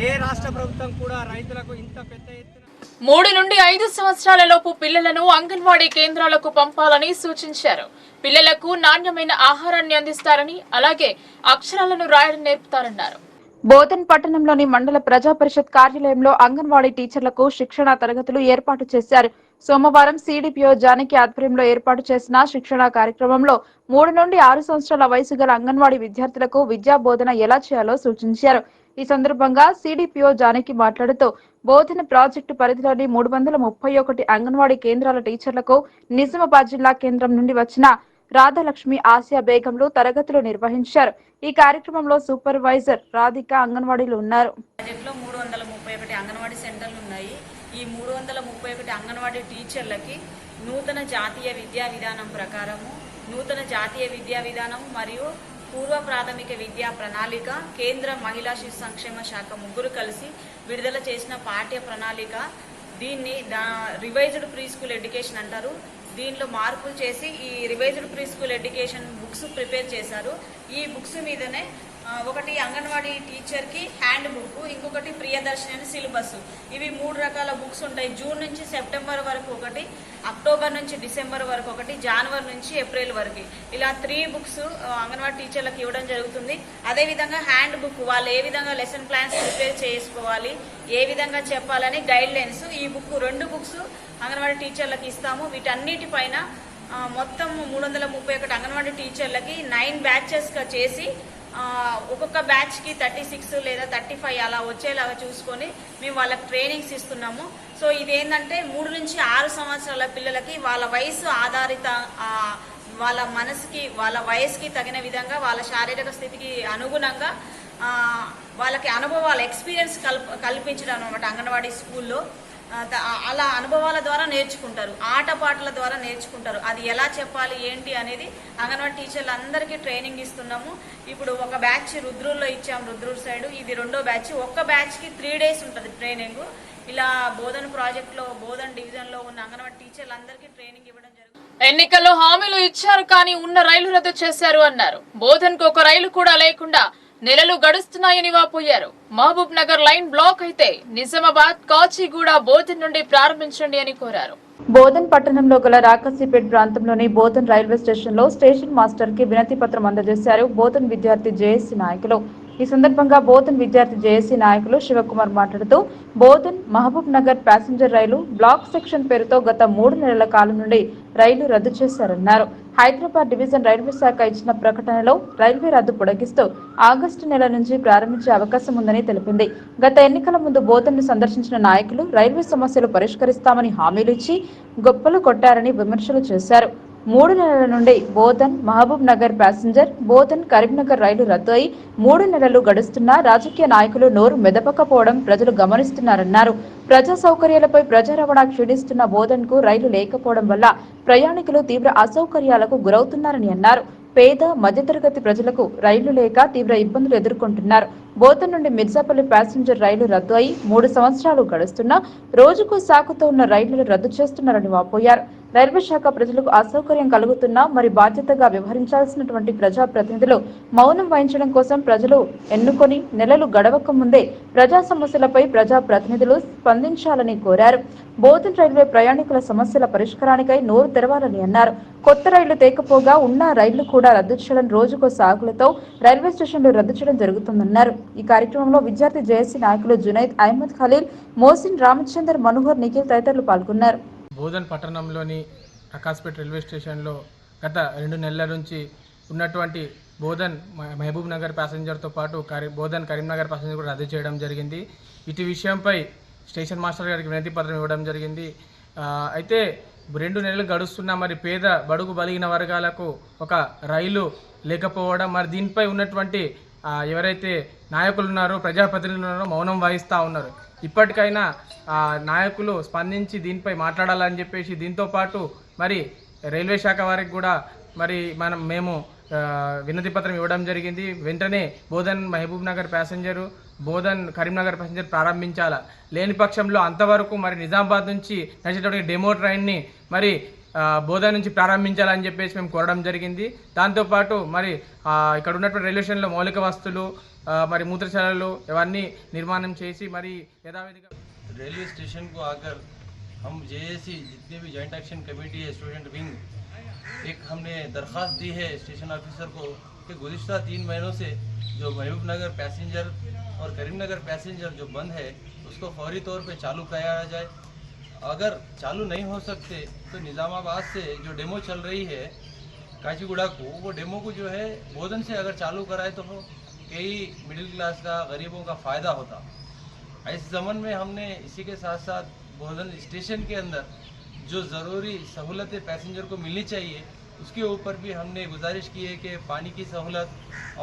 ఏ రాష్ట్ర ప్రభుత్వం కూడా రైతులకు ఇంత పెద్ద ఎత్తున 3 నుండి 5 సంవత్సరాల లోపు పిల్లలను అంగన్వాడీ కేంద్రాలకు పంపాలని సూచించారు. పిల్లలకు నాణ్యమైన ఆహారాన్ని అందిస్తారని, అలాగే అక్షరాలను రాయడం నేర్పుతారన్నారు. బోధన్ పట్టణంలోని మండల ప్రజా పరిషత్ కార్యాలయంలో అంగన్వాడీ టీచర్లకు శిక్షణా తరగతులు ఏర్పాటు చేశారు. సోమవారం సిడిపిఓ జానకి ఆధ్వర్యంలో ఏర్పాటు చేసిన శిక్షణా కార్యక్రమంలో 3 నుండి 6 సంవత్సరాల వయసు గల అంగన్వాడీ విద్యార్థులకు విద్యా బోధన ఎలా చేయాలో సూచించారు. ఈ సందర్భంగా సిడిపిఓ జానకి మాట్లాడుతూ బోధన ప్రాజెక్టు పరిధిలోని 331 అంగన్వాడీ కేంద్రాల టీచర్లకు నిజామాబాద్ జిల్లా కేంద్రం నుండి వచ్చిన రాధాలక్ష్మి, ఆసియా బేగంలు తరగతులు నిర్వహించారు. ఈ కార్యక్రమంలో సూపర్వైజర్ రాధిక అంగన్వాడీలు ఉన్నారు. 331 అంగన్వాడీ సెంటర్లు ఉన్నాయి. ఈ 331 అంగన్వాడీ టీచర్లకి నూతన జాతీయ విద్యా విధానం ప్రకారము నూతన జాతీయ విద్యా విధానం మరియు పూర్వ ప్రాథమిక విద్యా ప్రణాళిక, కేంద్ర మహిళా శిశు సంక్షేమ శాఖ ముగ్గురు కలిసి విడుదల చేసిన పాఠ్య ప్రణాళిక, దీన్ని రివైజ్డ్ ప్రీ స్కూల్ ఎడ్యుకేషన్ అంటారు. దీనిలో మార్పులు చేసి ఈ revised pre school education books prepare చేశారు. ఈ బుక్స్ మీదనే ఒకటి అంగన్వాడీ టీచర్కి హ్యాండ్ బుక్, ఇంకొకటి ప్రియదర్శిని అని సిలబస్. ఇవి 3 రకాల బుక్స్ ఉంటాయి. జూన్ నుంచి సెప్టెంబర్ వరకు ఒకటి, అక్టోబర్ నుంచి డిసెంబర్ వరకు ఒకటి, జనవరి నుంచి ఏప్రిల్ వరకు, ఇలా 3 బుక్స్ అంగన్వాడీ టీచర్లకు ఇవ్వడం జరుగుతుంది. అదేవిధంగా హ్యాండ్ బుక్, వాళ్ళు ఏ విధంగా లెసన్ ప్లాన్స్ ప్రిపేర్ చేసుకోవాలి, ఏ విధంగా చెప్పాలని గైడ్ లైన్స్, ఈ బుక్ 2 బుక్స్ అంగన్వాడీ టీచర్లకు ఇస్తాము. వీటన్నిటిపైన మొత్తం 331 అంగన్వాడీ టీచర్లకి 9 బ్యాచెస్గా చేసి ఒక్కొక్క బ్యాచ్కి 36 లేదా 35 అలా వచ్చేలాగా చూసుకొని మేము వాళ్ళకి ట్రైనింగ్స్ ఇస్తున్నాము. సో ఇదేంటంటే 3 నుంచి 6 సంవత్సరాల పిల్లలకి వాళ్ళ వయసు ఆధారిత వాళ్ళ మనసుకి వాళ్ళ వయసుకి తగిన విధంగా వాళ్ళ శారీరక స్థితికి అనుగుణంగా వాళ్ళకి అనుభవాల ఎక్స్పీరియన్స్ కల్పించడం అన్నమాట అంగన్వాడీ స్కూల్లో. అలా అనుభవాల ద్వారా నేర్చుకుంటారు, ఆటపాటల ద్వారా నేర్చుకుంటారు. అది ఎలా చెప్పాలి ఏంటి అనేది అంగన్వాడీ టీచర్లు అందరికీ ట్రైనింగ్ ఇస్తున్నాము. ఇప్పుడు ఒక బ్యాచ్ రుద్రూరులో ఇచ్చాము, రుద్రూరు సైడ్. ఇది 2వ బ్యాచ్. ఒక్క బ్యాచ్కి 3 days ఉంటుంది ట్రైనింగ్. ఇలా బోధన్ ప్రాజెక్ట్లో బోధన్ డివిజన్లో ఉన్న అంగన్వాడీ టీచర్లు అందరికీ ట్రైనింగ్ ఇవ్వడం జరుగుతుంది. ఎన్నికల్లో హామీలు ఇచ్చారు కానీ ఉన్న రైలు రద్దు చేశారు అన్నారు. బోధన్కు ఒక రైలు కూడా లేకుండా నెలలు గడుస్తున్నాయని వాపోయారు. మహబూబ్ నగర్ లైన్ బ్లాక్ అయితే నిజామాబాద్, కాచిగూడ, బోధన్ నుండి ప్రారంభించండి అని కోరారు. బోధన్ పట్టణంలో గల రాకసిపేట్ ప్రాంతంలోని బోధన్ రైల్వే స్టేషన్ లో స్టేషన్ మాస్టర్ కి వినతి పత్రం అందజేశారు బోధన్ విద్యార్థి జేఏసీ నాయకులు. ఈ సందర్భంగా బోధన్ విద్యార్థి జేఏసీ నాయకులు శివకుమార్ మాట్లాడుతూ బోధన్ మహబూబ్ నగర్ ప్యాసింజర్ రైలు బ్లాక్ సెక్షన్ పేరుతో గత 3 నెలల కాలం నుండి రైలు రద్దు చేశారన్నారు. హైదరాబాద్ డివిజన్ రైల్వే శాఖ ఇచ్చిన ప్రకటనలో రైల్వే రద్దు పొడిగిస్తూ ఆగస్టు నెల నుంచి ప్రారంభించే అవకాశం ఉందని తెలిపింది. గత ఎన్నికల ముందు బోధన్ ను సందర్శించిన నాయకులు రైల్వే సమస్యలు పరిష్కరిస్తామని హామీలు ఇచ్చి గొప్పలు కొట్టారని విమర్శలు చేశారు. 3 నెలల నుండి బోధన్ మహబూబ్ నగర్ ప్యాసింజర్ బోధన్ కరీంనగర్ రైలు రద్దు అయి 3 నెలలు గడుస్తున్నా రాజకీయ నాయకులు నోరు మెదపకపోవడం ప్రజలు గమనిస్తున్నారన్నారు. ప్రజా సౌకర్యాలపై ప్రజా రవాణా క్షీణిస్తున్న బోధన్ కు రైలు లేకపోవడం వల్ల ప్రయాణికులు తీవ్ర అసౌకర్యాలకు గురవుతున్నారని అన్నారు. పేద మధ్యతరగతి ప్రజలకు రైలు లేక తీవ్ర ఇబ్బందులు ఎదుర్కొంటున్నారు. బోధన్ నుండి మిర్జాపల్లి ప్యాసింజర్ రైలు రద్దు అయి 3 సంవత్సరాలు గడుస్తున్నా రోజుకు సాగుతూ ఉన్న రైళ్లను రద్దు చేస్తున్నారని వాపోయారు. రైల్వే శాఖ ప్రజలకు అసౌకర్యం కలుగుతున్నా మరి బాధ్యతగా వ్యవహరించాల్సినటువంటి ప్రజా ప్రతినిధులు మౌనం వహించడం కోసం ప్రజలు ఎన్నుకొని నెలలు గడవక ముందే ప్రజా సమస్యలపై ప్రజా ప్రతినిధులు స్పందించాలని కోరారు. బోధన్ రైల్వే ప్రయాణికుల సమస్యల పరిష్కారానికై నోరు తెరవాలని అన్నారు. కొత్త రైళ్లు తేకపోగా ఉన్న రైళ్లు కూడా రద్దు చేయడం, రోజుకో సాగులతో రైల్వే స్టేషన్లు రద్దు చేయడం జరుగుతుందన్నారు. ఈ కార్యక్రమంలో విద్యార్థి జేఏసీ నాయకులు జునైద్, అహ్మద్ ఖలీల్, మోసిన్, రామచందర్, మనోహర్, నిఖిల్ తదితరులు పాల్గొన్నారు. బోధన్ పట్టణంలోని అకాస్పేట్ రైల్వే స్టేషన్లో గత 2 నెలల నుంచి ఉన్నటువంటి బోధన్ మహబూబ్ నగర్ ప్యాసింజర్తో పాటు బోధన్ కరీంనగర్ ప్యాసింజర్ కూడా రద్దు చేయడం జరిగింది. ఇటు విషయంపై స్టేషన్ మాస్టర్ గారికి వినతి పత్రం ఇవ్వడం జరిగింది. అయితే 2 నెలలు గడుస్తున్నా మరి పేద బడుగు బలిగిన వర్గాలకు ఒక రైలు లేకపోవడం, మరి దీనిపై ఉన్నటువంటి ఎవరైతే నాయకులు ఉన్నారో ప్రజాప్రతినిధులు ఉన్నారో మౌనం వహిస్తూ ఉన్నారు. ఇప్పటికైనా నాయకులు స్పందించి దీనిపై మాట్లాడాలని చెప్పేసి దీంతో పాటు మరి రైల్వే శాఖ వారికి కూడా మరి మేము వినతి పత్రం ఇవ్వడం జరిగింది. వెంటనే బోధన్ మహబూబ్ నగర్ ప్యాసింజరు, బోధన్ కరీంనగర్ ప్యాసింజర్ ప్రారంభించాలా, లేని పక్షంలో అంతవరకు మరి నిజామాబాద్ నుంచి నడిచేటువంటి డెమో ట్రైన్ని మరి బోధన్ నుంచి ప్రారంభించాలని చెప్పేసి మేము కోరడం జరిగింది. దాంతోపాటు మరి ఇక్కడ ఉన్నటువంటి రైల్వే స్టేషన్లో మౌలిక వస్తువులు మరి మూత్రశాలలు ఇవన్నీ నిర్మాణం చేసి మరి యథావిధిగా रेलवे स्टेशन को आकर हम जेएसी जितने भी जॉइंट एक्शन कमेटी है स्टूडेंट विंग एक हमने दरख्वास्त दी है स्टेशन ऑफिसर को कि गुज़िश्ता 3 महीनों से जो महबूब नगर पैसेंजर और करीमनगर पैसेंजर जो बंद है उसको फौरी तौर पे चालू कराया जाए। अगर चालू नहीं हो सकते तो निज़ामाबाद से जो डेमो चल रही है काचीगुड़ा को, वो डेमो को जो है बोधन से अगर चालू कराए तो कई मिडिल क्लास का गरीबों का फ़ायदा होता। इस ज़मन में हमने इसी के साथ साथ बोधन स्टेशन के अंदर जो ज़रूरी सहूलतें पैसेंजर को मिलनी चाहिए उसके ऊपर भी हमने गुजारिश की है कि पानी की सहूलत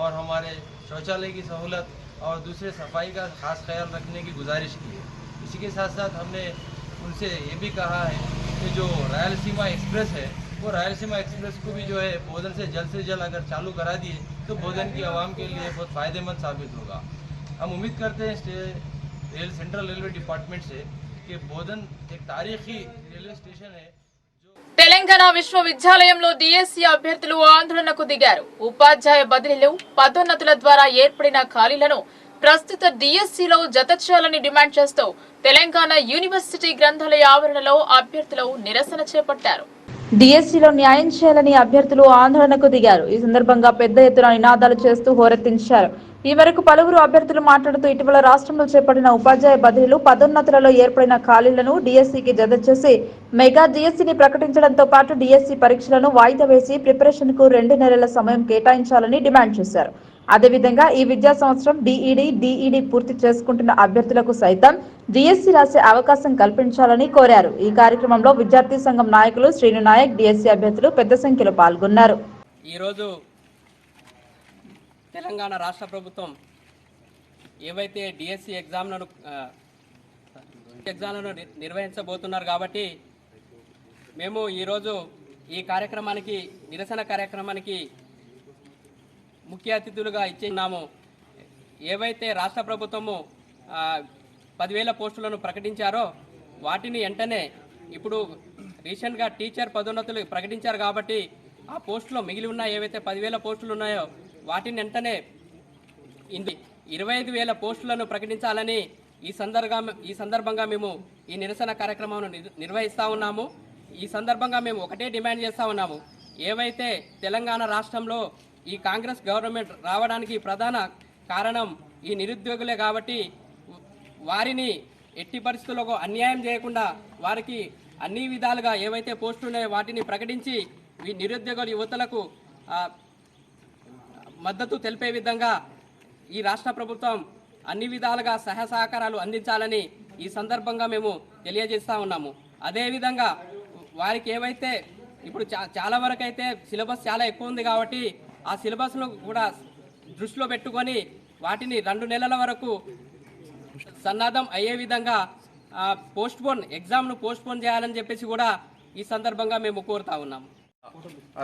और हमारे शौचालय की सहूलत और दूसरे सफाई का ख़ास ख्याल रखने की गुजारिश की है। इसी के साथ साथ हमने उनसे ये भी कहा है कि जो रायलसीमा एक्सप्रेस है वो रायलसीमा एक्सप्रेस को भी जो है बोधन से जल्द अगर चालू करा दिए तो बोधन की आवाम के लिए बहुत फ़ायदेमंद साबित होगा। हम उम्मीद करते हैं सेंट्रल रेलवे डिपार्टमेंट से कि बोधन एक तारीखी रेलवे स्टेशन है। తెలంగాణ విశ్వవిద్యాలయంలో డిఎస్సి అభ్యర్థులు ఆందోళనకు దిగారు. ఉపాధ్యాయ బదిలీలు, పదోన్నతుల ద్వారా ఏర్పడిన ఖాళీలను ప్రస్తుత డిఎస్సిలో జత చేయాలని డిమాండ్ చేస్తూ తెలంగాణ యూనివర్సిటీ గ్రంథాలయ ఆవరణలో అభ్యర్థులు నిరసన చేపట్టారు. డిఎస్సిలో న్యాయం చేయాలని అభ్యర్థులు ఆందోళనకు దిగారు. ఈ సందర్భంగా పెద్ద ఎత్తున నినాదాలు చేస్తూ హోరెత్తించారు. ఈ మేరకు పలువురు అభ్యర్థులు మాట్లాడుతూ ఇటీవల రాష్ట్రంలో చేపట్టిన ఉపాధ్యాయ బదిలీలు, పదోన్నతులలో ఏర్పడిన ఖాళీలను డిఎస్సికి జత చేసి మెగా డిఎస్సిని ప్రకటించడంతో పాటు డిఎస్సి పరీక్షలను వాయిదా వేసి ప్రిపరేషన్ కు 2 నెలల సమయం కేటాయించాలని డిమాండ్ చేశారు. అదేవిధంగా ఈ విద్యా సంవత్సరం డిఈడి పూర్తి చేసుకుంటున్న అభ్యర్థులకు సైతం డిఎస్సి రాసే అవకాశం కల్పించాలని కోరారు. ఈ కార్యక్రమంలో విద్యార్థి సంఘం నాయకులు శ్రీను నాయక్, డిఎస్సి అభ్యర్థులు పెద్ద సంఖ్యలో పాల్గొన్నారు. ఈరోజు తెలంగాణ రాష్ట్ర ప్రభుత్వం ఏవైతే డిఎస్సి ఎగ్జామ్లను నిర్వహించబోతున్నారు కాబట్టి మేము ఈరోజు ఈ కార్యక్రమానికి నిరసన కార్యక్రమానికి ముఖ్య అతిథులుగా ఇచ్చినాము. ఏవైతే రాష్ట్ర ప్రభుత్వము 10,000 పోస్టులను ప్రకటించారో వాటిని వెంటనే ఇప్పుడు రీసెంట్గా టీచర్ పదోన్నతులు ప్రకటించారు కాబట్టి ఆ పోస్టులో మిగిలి ఉన్న ఏవైతే 10,000 పోస్టులు ఉన్నాయో వాటిని వెంటనే 25,000 పోస్టులను ప్రకటించాలని ఈ సందర్భంగా మేము ఈ నిరసన కార్యక్రమాన్ని నిర్వహిస్తూ ఉన్నాము. ఈ సందర్భంగా మేము ఒకటే డిమాండ్ చేస్తూ ఉన్నాము. ఏవైతే తెలంగాణ రాష్ట్రంలో ఈ కాంగ్రెస్ గవర్నమెంట్ రావడానికి ప్రధాన కారణం ఈ నిరుద్యోగులే కాబట్టి వారిని ఎట్టి పరిస్థితుల్లో అన్యాయం చేయకుండా వారికి అన్ని విధాలుగా ఏవైతే పోస్టులు ఉన్నాయో వాటిని ప్రకటించి ఈ నిరుద్యోగుల యువతలకు మద్దతు తెలిపే విధంగా ఈ రాష్ట్ర ప్రభుత్వం అన్ని విధాలుగా సహకారాలు అందించాలని ఈ సందర్భంగా మేము తెలియజేస్తూ ఉన్నాము. అదేవిధంగా వారికి ఏవైతే ఇప్పుడు చాలా వరకు అయితే సిలబస్ చాలా ఎక్కువ ఉంది కాబట్టి ఆ సిలబస్ను కూడా దృష్టిలో పెట్టుకొని వాటిని 2 నెలల వరకు సన్నద్ధం అయ్యే విధంగా ఎగ్జామ్ను పోస్ట్పోన్ చేయాలని చెప్పేసి కూడా ఈ సందర్భంగా మేము కోరుతా ఉన్నాము.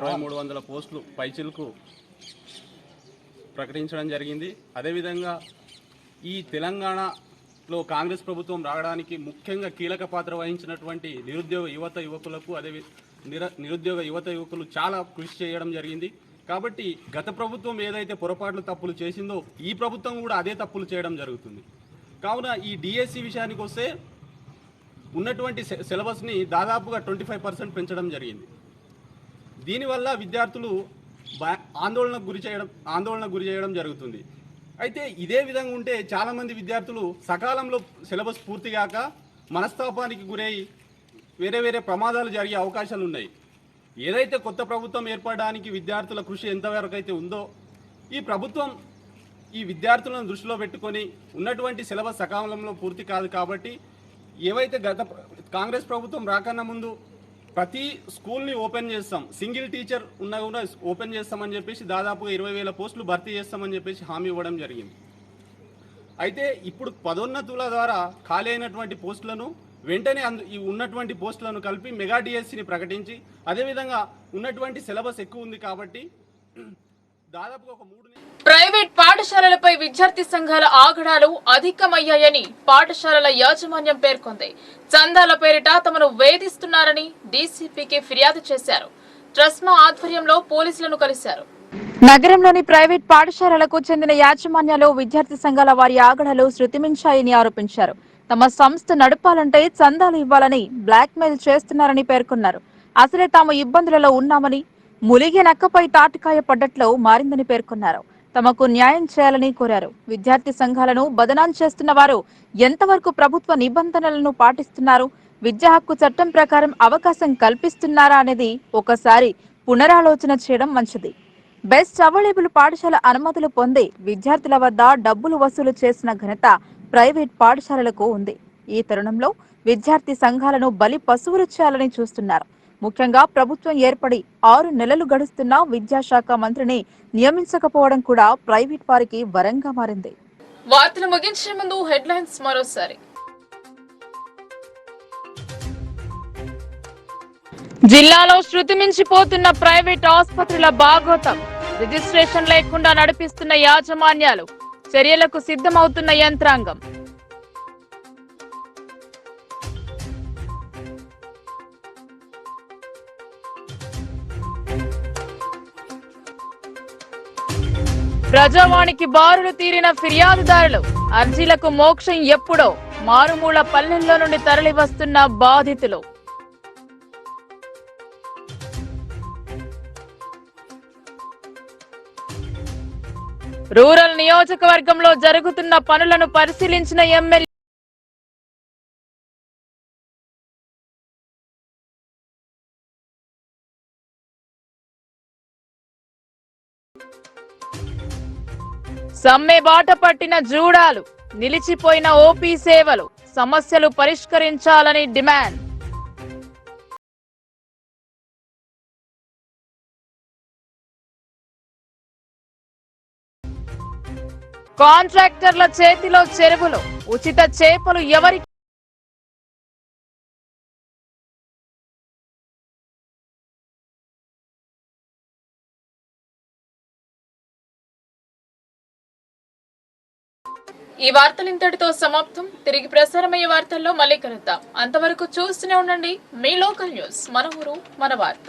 6300 పోస్టులు పైచిలకు ప్రకటించడం జరిగింది. అదేవిధంగా ఈ తెలంగాణలో కాంగ్రెస్ ప్రభుత్వం రావడానికి ముఖ్యంగా కీలక పాత్ర వహించినటువంటి నిరుద్యోగ యువకులు చాలా కృషి చేయడం జరిగింది. కాబట్టి గత ప్రభుత్వం ఏదైతే పొరపాట్లు తప్పులు చేసిందో ఈ ప్రభుత్వం కూడా అదే తప్పులు చేయడం జరుగుతుంది. కావున ఈ డిఎస్సి విషయానికి వస్తే ఉన్నటువంటి సిలబస్ని దాదాపుగా 25% పెంచడం జరిగింది. దీనివల్ల విద్యార్థులు ఆందోళనకు గురి చేయడం జరుగుతుంది. అయితే ఇదే విధంగా ఉంటే చాలామంది విద్యార్థులు సకాలంలో సిలబస్ పూర్తిగాక మనస్తాపానికి గురై వేరే ప్రమాదాలు జరిగే అవకాశాలు ఉన్నాయి. ఏదైతే కొత్త ప్రభుత్వం ఏర్పడడానికి విద్యార్థుల కృషి ఎంతవరకు అయితే ఉందో ఈ ప్రభుత్వం ఈ విద్యార్థులను దృష్టిలో పెట్టుకొని ఉన్నటువంటి సిలబస్ సకాలంలో పూర్తి కాదు కాబట్టి ఏవైతే కాంగ్రెస్ ప్రభుత్వం రాకన్నా ముందు ప్రతి స్కూల్ని ఓపెన్ చేస్తాం, సింగిల్ టీచర్ ఉన్నా కూడా ఓపెన్ చేస్తామని చెప్పేసి దాదాపుగా 20,000 పోస్టులు భర్తీ చేస్తామని చెప్పేసి హామీ ఇవ్వడం జరిగింది. అయితే ఇప్పుడు పదోన్నతుల ద్వారా ఖాళీ అయినటువంటి పోస్టులను వెంటనే ఈ ఉన్నటువంటి పోస్టులను కలిపి మెగా డిఎస్సిని ప్రకటించి అదేవిధంగా ఉన్నటువంటి సిలబస్ ఎక్కువ ఉంది కాబట్టి దాదాపుగా ఒక 3 ప్రైవేట్ పాఠశాలలపై విద్యార్థి సంఘాల ఆగడాలు అధికమయ్యాయని పాఠశాలల యాజమాన్యం పేర్కొంది. చందాల పేరిట తమను వేధిస్తున్నారని డీసీపీకి ఫిర్యాదు చేశారు. ట్రస్మా ఆధ్వర్యంలో పోలీసులను కలిశారు. నగరంలోని ప్రైవేట్ పాఠశాలలకు చెందిన యాజమాన్యాలు విద్యార్థి సంఘాల వారి ఆగడాలు శృతిమించాయని ఆరోపించారు. తమ సంస్థ నడపాలంటే చందాలు ఇవ్వాలని బ్లాక్మెయిల్ చేస్తున్నారని పేర్కొన్నారు. అసలే తాము ఇబ్బందులలో ఉన్నామని, ములిగే నక్కపై తాటికాయ పడ్డట్లు మారిందని పేర్కొన్నారు. తమకు న్యాయం చేయాలని కోరారు. విద్యార్థి సంఘాలను బదనాం చేస్తున్న వారు ఎంతవరకు ప్రభుత్వ నిబంధనలను పాటిస్తున్నారు, విద్యా హక్కు చట్టం ప్రకారం అవకాశం కల్పిస్తున్నారా అనేది ఒకసారి పునరాలోచన చేయడం మంచిది. బెస్ట్ అవైలబుల్ పాఠశాల అనుమతులు పొంది విద్యార్థుల వద్ద డబ్బులు వసూలు చేసిన ఘనత ప్రైవేట్ పాఠశాలలకు ఉంది. ఈ తరుణంలో విద్యార్థి సంఘాలను బలి పశువులు చేయాలని చూస్తున్నారు. ముఖ్యంగా ప్రభుత్వం ఏర్పడి 6 నెలలు గడుస్తున్నా విద్యాశాఖ మంత్రిని నియమించకపోవడం కూడా ప్రైవేట్ వారికి వరంగా మారింది. వార్తలు ముగించే ముందు హెడ్లైన్స్ మరోసారి. జిల్లాలో శృతిమించిపోతున్న ప్రైవేట్ ఆసుపత్రుల బాగోతం, రిజిస్ట్రేషన్ లేకుండా నడిపిస్తున్న యాజమాన్యాలు, చర్యలకు సిద్ధమవుతున్న యంత్రాంగం. ప్రజావాణికి బారులు తీరిన ఫిర్యాదుదారులు, అర్జీలకు మోక్షం ఎప్పుడో, మారుమూల పల్లెల్లో నుండి తరలి వస్తున్న బాధితులు. రూరల్ నియోజకవర్గంలో జరుగుతున్న పనులను పరిశీలించిన ఎమ్మెల్యే. సమ్మె బాట పట్టిన జూడాలు, నిలిచిపోయిన ఓపీ సేవలు, సమస్యలు పరిష్కరించాలని డిమాండ్. కాంట్రాక్టర్ల చేతిలో చెరువులు, ఉచిత చేపలు ఎవరికి? ఈ వార్తలు ఇంతటితో సమాప్తం. తిరిగి ప్రసారమయ్యే వార్తల్లో మళ్ళీ కలుద్దాం. అంతవరకు చూస్తూనే ఉండండి మీ లోకల్ న్యూస్. మన ఊరు మన వార్త.